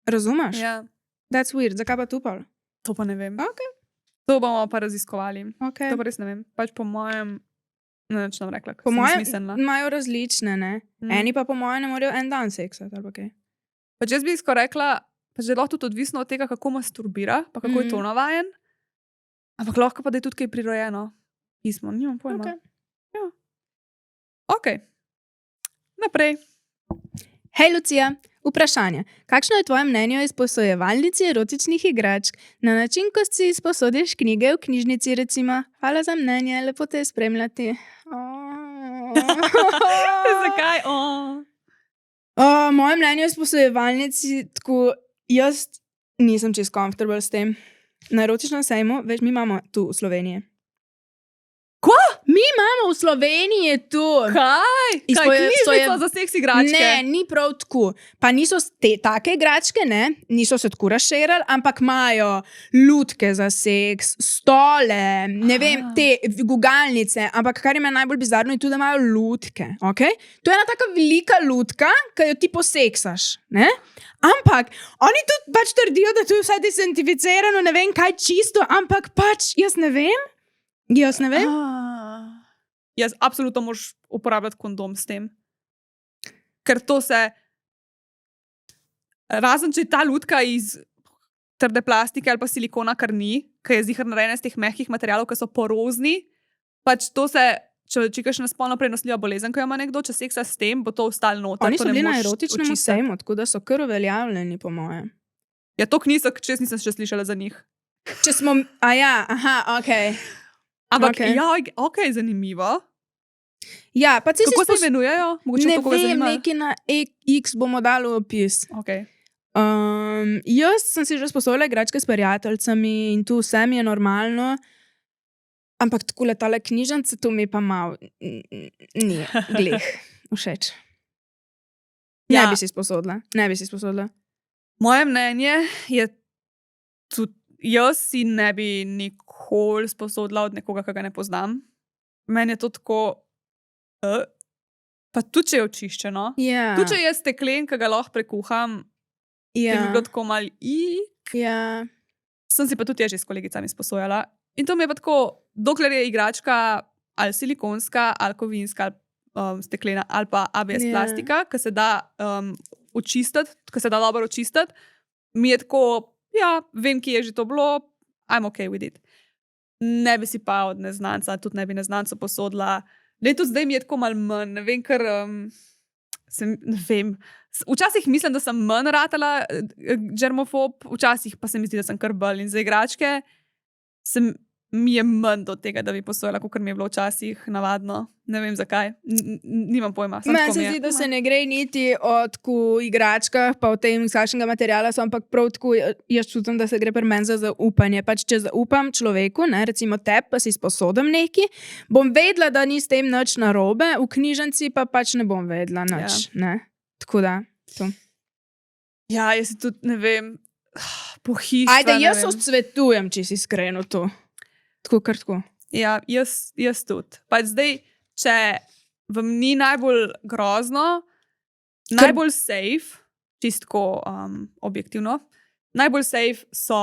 Razumeš? Ja, That's weird, zakaj pa tu pol? to pa ne vem. Okay. To bomo pa raziskovali. Okay. To pa res ne vem. Pač po mojem, ne več nam rekla, Po sem mojem smiselna. imajo različne, ne? Eni pa po mojem ne morejo en dan seksati, ali pa kaj. Pač jaz bi skoraj rekla, pač da je lahko tudi odvisno od tega, kako masturbira, pa kako je to navajen. Ampak lahko pa da je tudi kaj prirojeno. Pismo, nimam pojma. Okay. Ja. Ok. Naprej. Hej, Lucija, vprašanje. Kakšno je tvoje mnenje o izposojevalnici erotičnih igračk? Na način, ko si izposodiš knjige v knjižnici, recimo. Hvala za mnenje, lepo te je spremljati. Zakaj? Moje mnenje o izposojevalnici, tako jaz nisem čist comfortable s tem. Na erotičnem sejmu, veš, mi imamo tu v Sloveniji Mi imamo v Sloveniji tu. Kaj? Knjižnica za seks igračke? Ne, ni prav tako. Pa niso take igračke, ne? Niso se tako razširili, ampak imajo lutke za seks, stole, ne vem, te gugalnice. Ampak kar je meni najbolj bizarno, je tudi, da imajo lutke. Okay? To je ena taka velika lutka, ki jo ti poseksaš. Ne? Ampak oni tudi pač trdijo, da to je vse desinficirano, ne vem kaj čisto, ampak pač jaz ne vem. Jaz absolutno moraš uporabljati kondom s tem. Ker to se, razen če je ta lutka iz trde plastike ali pa silikona, kar ni, ki je zihar narejena iz teh mehkih materialov, ki so porozni, pač to se, če čekaš na spolno prenosljivo bolezen, ko jo ima nekdo, če seksa s tem, bo to ostalo noter. Oni so bili na erotičnem sejmu, tako da so kar uveljavljeni, po mojem. Ja, to knisek, če nisem še slišala za njih. Če smo, okej. Ampak, okay, zanimivo. Ja, pa kako se imenujejo? Ne vem, nekaj na X bomo dali v opis. Okay. Jaz sem si že sposobila igračke s prijateljicami in tu vse mi je normalno, ampak tako letale knjižnice, to mi pa malo ni glih všeč. Ne bi si sposobila. Moje mnenje je tudi, jaz si ne bi nikoli sposodila od nekoga, ki ga ne poznam. Meni je to tako, pa tudi če je očiščeno, tudi če je steklen, ki ga lahko prekuham, bi bilo tako malo sem si pa tudi že s kolegicami sposojala. In to mi je pa tako, dokler je igračka ali silikonska, ali kovinska, ali steklena, ali pa ABS plastika, ki se da očistiti, ki se da dobro očistiti, mi je tako, vem, ki je že to bilo, I'm okay with it. Ne bi si pa od neznanca, tudi ne bi neznancu posodila. Tudi zdaj mi je tako malo manj, ne vem, ker ne vem. Včasih mislim, da sem manj ratala germofob, včasih pa se mi zdi, da sem kar bolj. In za igračke mi je manj do tega, da bi posojala, kot mi je bilo včasih navadno. Ne vem zakaj, nimam pojma. Meni se zdi, da se ne gre niti od igračkah, pa od tem kakšnega materiala, ampak prav tako jaz čutim, da se gre pri meni za zaupanje. Pač če zaupam človeku, ne, recimo tebi, pa si sposodim neki, bom vedela, da ni s tem nič narobe, v knjižnici pa pač ne bom vedela nič. Ne? Tako da, to. Ja, jaz si tudi, ne vem, pohištva. Ajde, jaz odsvetujem, če si iskreno to. Tako, kar tako. Ja, jaz tudi. Pač zdaj, če vam ni najbolj grozno, najbolj safe, čistko objektivno, najbolj safe so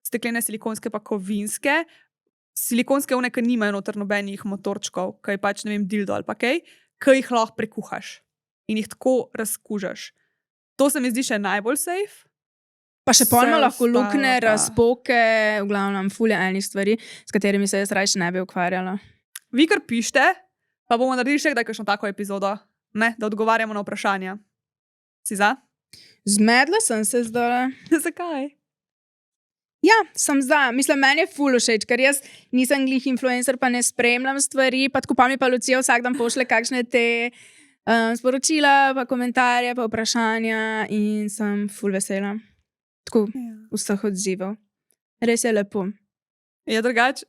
steklene silikonske pa kovinske. Silikonske one, ki nimajo noter nobenih motorčkov, ki je pač, ne vem, dildo ali pa kaj, ki jih lahko prekuhaš in jih tako razkužaš. To se mi zdi še najbolj safe. Pa še polno lahko lukne, razpoke, v glavnem fulje enih stvari, s katerimi se jaz rajši ne bi ukvarjala. Vi kar pište, pa bomo naredili še kdaj kakšno tako epizodo, ne? Da odgovarjamo na vprašanja. Si za? Zmedla sem se zdala. Zakaj? Ja, sem za. Mislim, meni je ful všeč, ker jaz nisem glih influencer, pa ne spremljam stvari, pa tako pa mi pa Lucija vsak dan pošle kakšne te sporočila, pa komentarje, pa vprašanja in sem ful vesela. Tako, vseh odzivov. Res je lepo. Ja, drugače,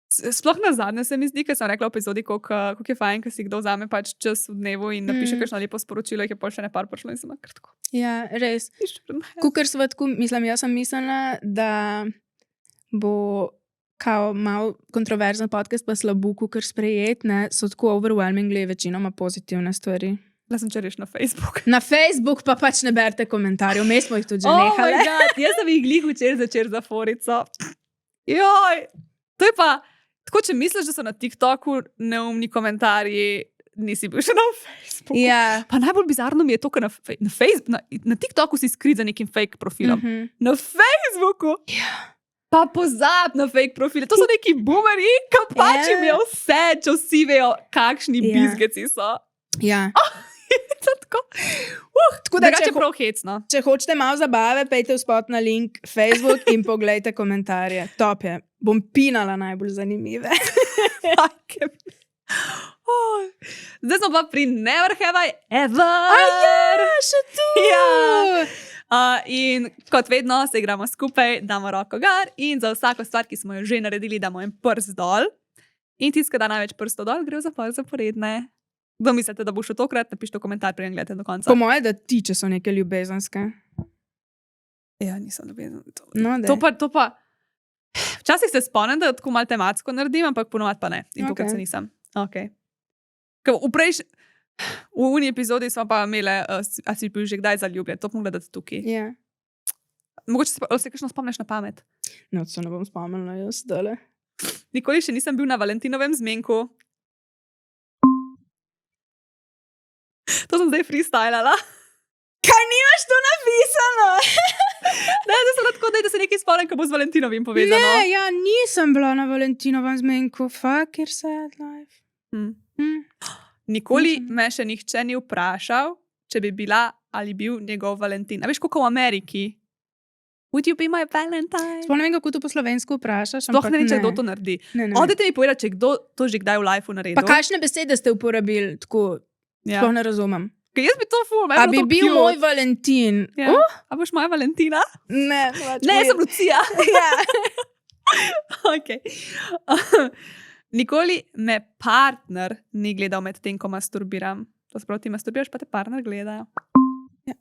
sploh na zadnje se mi zdi, ker sem rekla v epizodi, koliko je fajn, ker si kdo vzame pač čas v dnevu in napiše kakšno lepo sporočilo, jih je pol še ne par prišlo in sem kar tako. Ja, res. Kukor sva tako, jaz sem mislila, da bo kao malo kontroverzen podcast pa slabo, kukor sprejet, ne, so tako overwhelmingly večinoma pozitivne stvari. Da sem čeriš na Facebook. Na Facebook pa pač ne berite komentarjev, mi smo jih tudi že nehali. Oh my god, jaz sem jih glih včeraj začer za forico. Joj, to je pa, tako če misliš, da so na TikToku neumni komentarji, nisi bil še na Facebooku. Ja. Pa najbolj bizarno mi je to, ker na TikToku si skrit za nekim fake profilom. Na Facebooku? Ja. Pa pozab na fake profile. To so neki boomeri, ki pač jim je vse, če vsi vejo, kakšni bizgeci so. Ja. Tako da je prav hecno. Če hočete malo zabave, pejte v spot na link Facebook in pogledajte komentarje. Top je. Bom pinala najbolj zanimive. Zdaj smo pa pri Never Have I Ever. Ja, še tu. Ja. In kot vedno se igramo skupaj, damo roko gor in za vsako stvar, ki smo jo že naredili, damo en prst dol. In tisti, ki da največ prstov dol, gre v zapor zaporedne. Kdo mislite, da bo šel tokrat, napišite komentar, preden gledate do konca. Po moje, da ti, če so neke ljubezenske. Ja, nisem ljubezen. No, To pa... Včasih se spomnim, da tako malo tematsko naredim, ampak ponovadi pa ne. In tukaj se nisem. Okay. V uni epizodi smo pa imeli, a si bil že kdaj zaljubljen, to pomeni, da ti tukaj. Ja. Mogoče se kakšno spomniš na pamet. No, se ne bom spomnila jaz dole. Nikoli še nisem bil na Valentinovem zmenku. To sem zdaj freestylala. Kaj nimaš to napisano? Ne, da sem tako, da se nekaj spomnim, ko bo z Valentinovim povezano. Ne, ja, nisem bila na Valentinovem zmenku. Fuck your sad life. Nikoli me še nihče ni vprašal, če bi bila ali bil njegov Valentin. A veš, kako v Ameriki? Would you be my Valentine? Sploh ne vem, kako to po slovensko vprašaš. Sploh ne vem, če kdo to naredi. Odete mi povedati, če kdo to že kdaj v lifeu naredi. Pa kakšne besede ste uporabili? Tako, sploh ne razumem. Kaj jaz bi to ful, A bi bil moj Valentin? Ja. A boš moja Valentina? Ne, jaz sem Lucija. Ja. Okay. Nikoli me partner ni gledal med tem, ko masturbiram. To se pravi, ti masturbiraš, pa te partner gleda. Ja.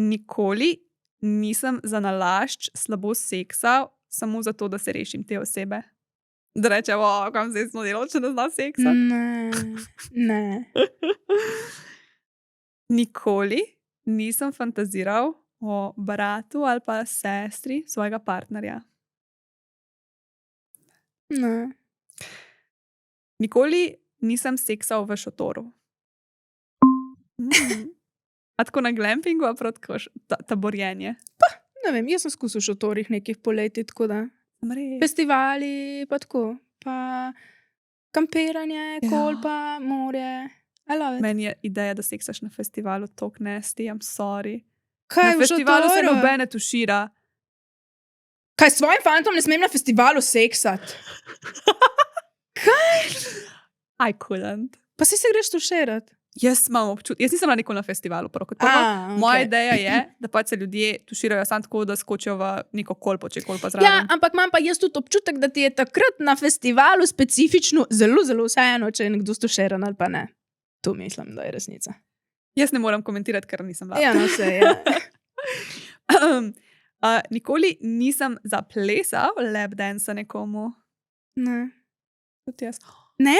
Nikoli nisem za nalašč slabo seksal, samo zato, da se rešim te osebe. Da rečem, kam zdaj smo delali, če ne zna seksati. Ne. Nikoli nisem fantaziral o bratu ali pa sestri svojega partnerja. Ne. Nikoli nisem seksal v šotoru. A tako na glampingu, a prav tako taborjenje? Pa, ne vem, jaz sem skusil v šotorih nekih poleti, tako da. Festivali, pa tako. Pa kampiranje, kolpa, morje. I love it. Meni je ideja, da seksaš na festivalu tok nasty, I'm sorry. Kaj, na festivalu se nobene tušira. Kaj, s svojim fantom ne smem na festivalu seksati? Kaj? I couldn't. Pa si se greš tuširati? Jaz nisem bila nikoli na festivalu. Moja ideja je, da pač se ljudje tuširajo samo tako, da skočijo v neko kolpo, če kolpa zraven. Ja, ampak imam pa jaz tudi občutek, da ti je takrat na festivalu specifično zelo, zelo vseeno, če je nekdo stuširan ali pa ne. To mislim, da je resnica. Jaz ne moram komentirati, ker nisem bila. Ja, no vse, ja. Nikoli nisem zaplesal lap dance nekomu. Ne. Tudi jaz. Ne?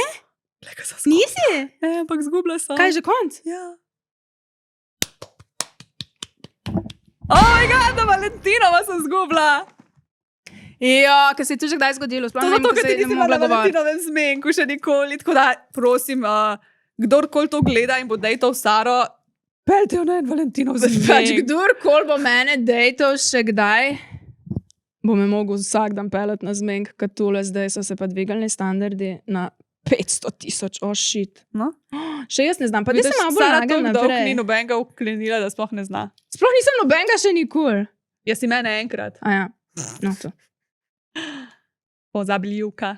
Nisi? Ampak zgubila sem. Kaj, že konc? Ja. Oh my god, na Valentinova sem zgubila. Ja, ker se je to že kdaj zgodilo. To zato, ker ti nisi bila na Valentinovem zmenku še nikoli. Tako da, prosim, kdorkoli to gleda in bo dejtal Saro, peljte jo na en Valentinov zmenek. Pač kdorkoli bo mene dejtal še kdaj, bo me mogel vsak dan peljati na zmenk, ker tole zdaj so se pa dvigalni standardi na 500,000, shit. No? Še jaz ne znam, pa da sem malo bolj nagel naprej. Sara dolg ni nobenega uklenila, da sploh ne zna. Sploh nisem nobenega še nikoli. Jaz si mene enkrat. A ja, no to. Pozabljuka.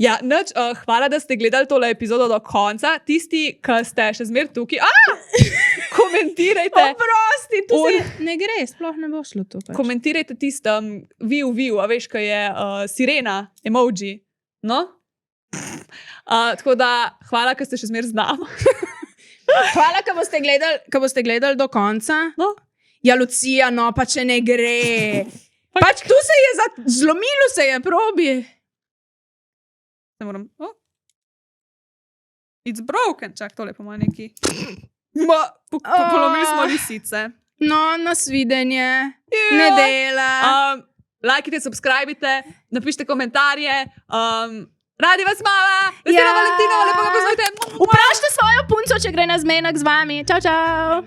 Ja, nič, hvala, da ste gledali tole epizodo do konca. Tisti, ki ste še zmer tukaj, komentirajte. Oprosti, tu se ne gre, sploh ne bo šlo to. Pač. Komentirajte tistem viu, a veš, kaj je sirena, emoji. No? Tako da, hvala, ker ste še zmer z nami. Hvala, ker boste gledali do konca. No? Ja, Lucija, no, pa če ne gre. Pač tu se je zlomilo, se je probi. Ne moram. It's broken. Čak, tole pa ima neki. Polomili smo lisice. No, nasvidenje. Ne dela. Lajkite, subscribite, napišite komentarje. Radi vas mala. Vesela Valentinova, lepo ga poznajte. Vprašajte svojo punco, če gre na zmenek z vami. Čau, čau.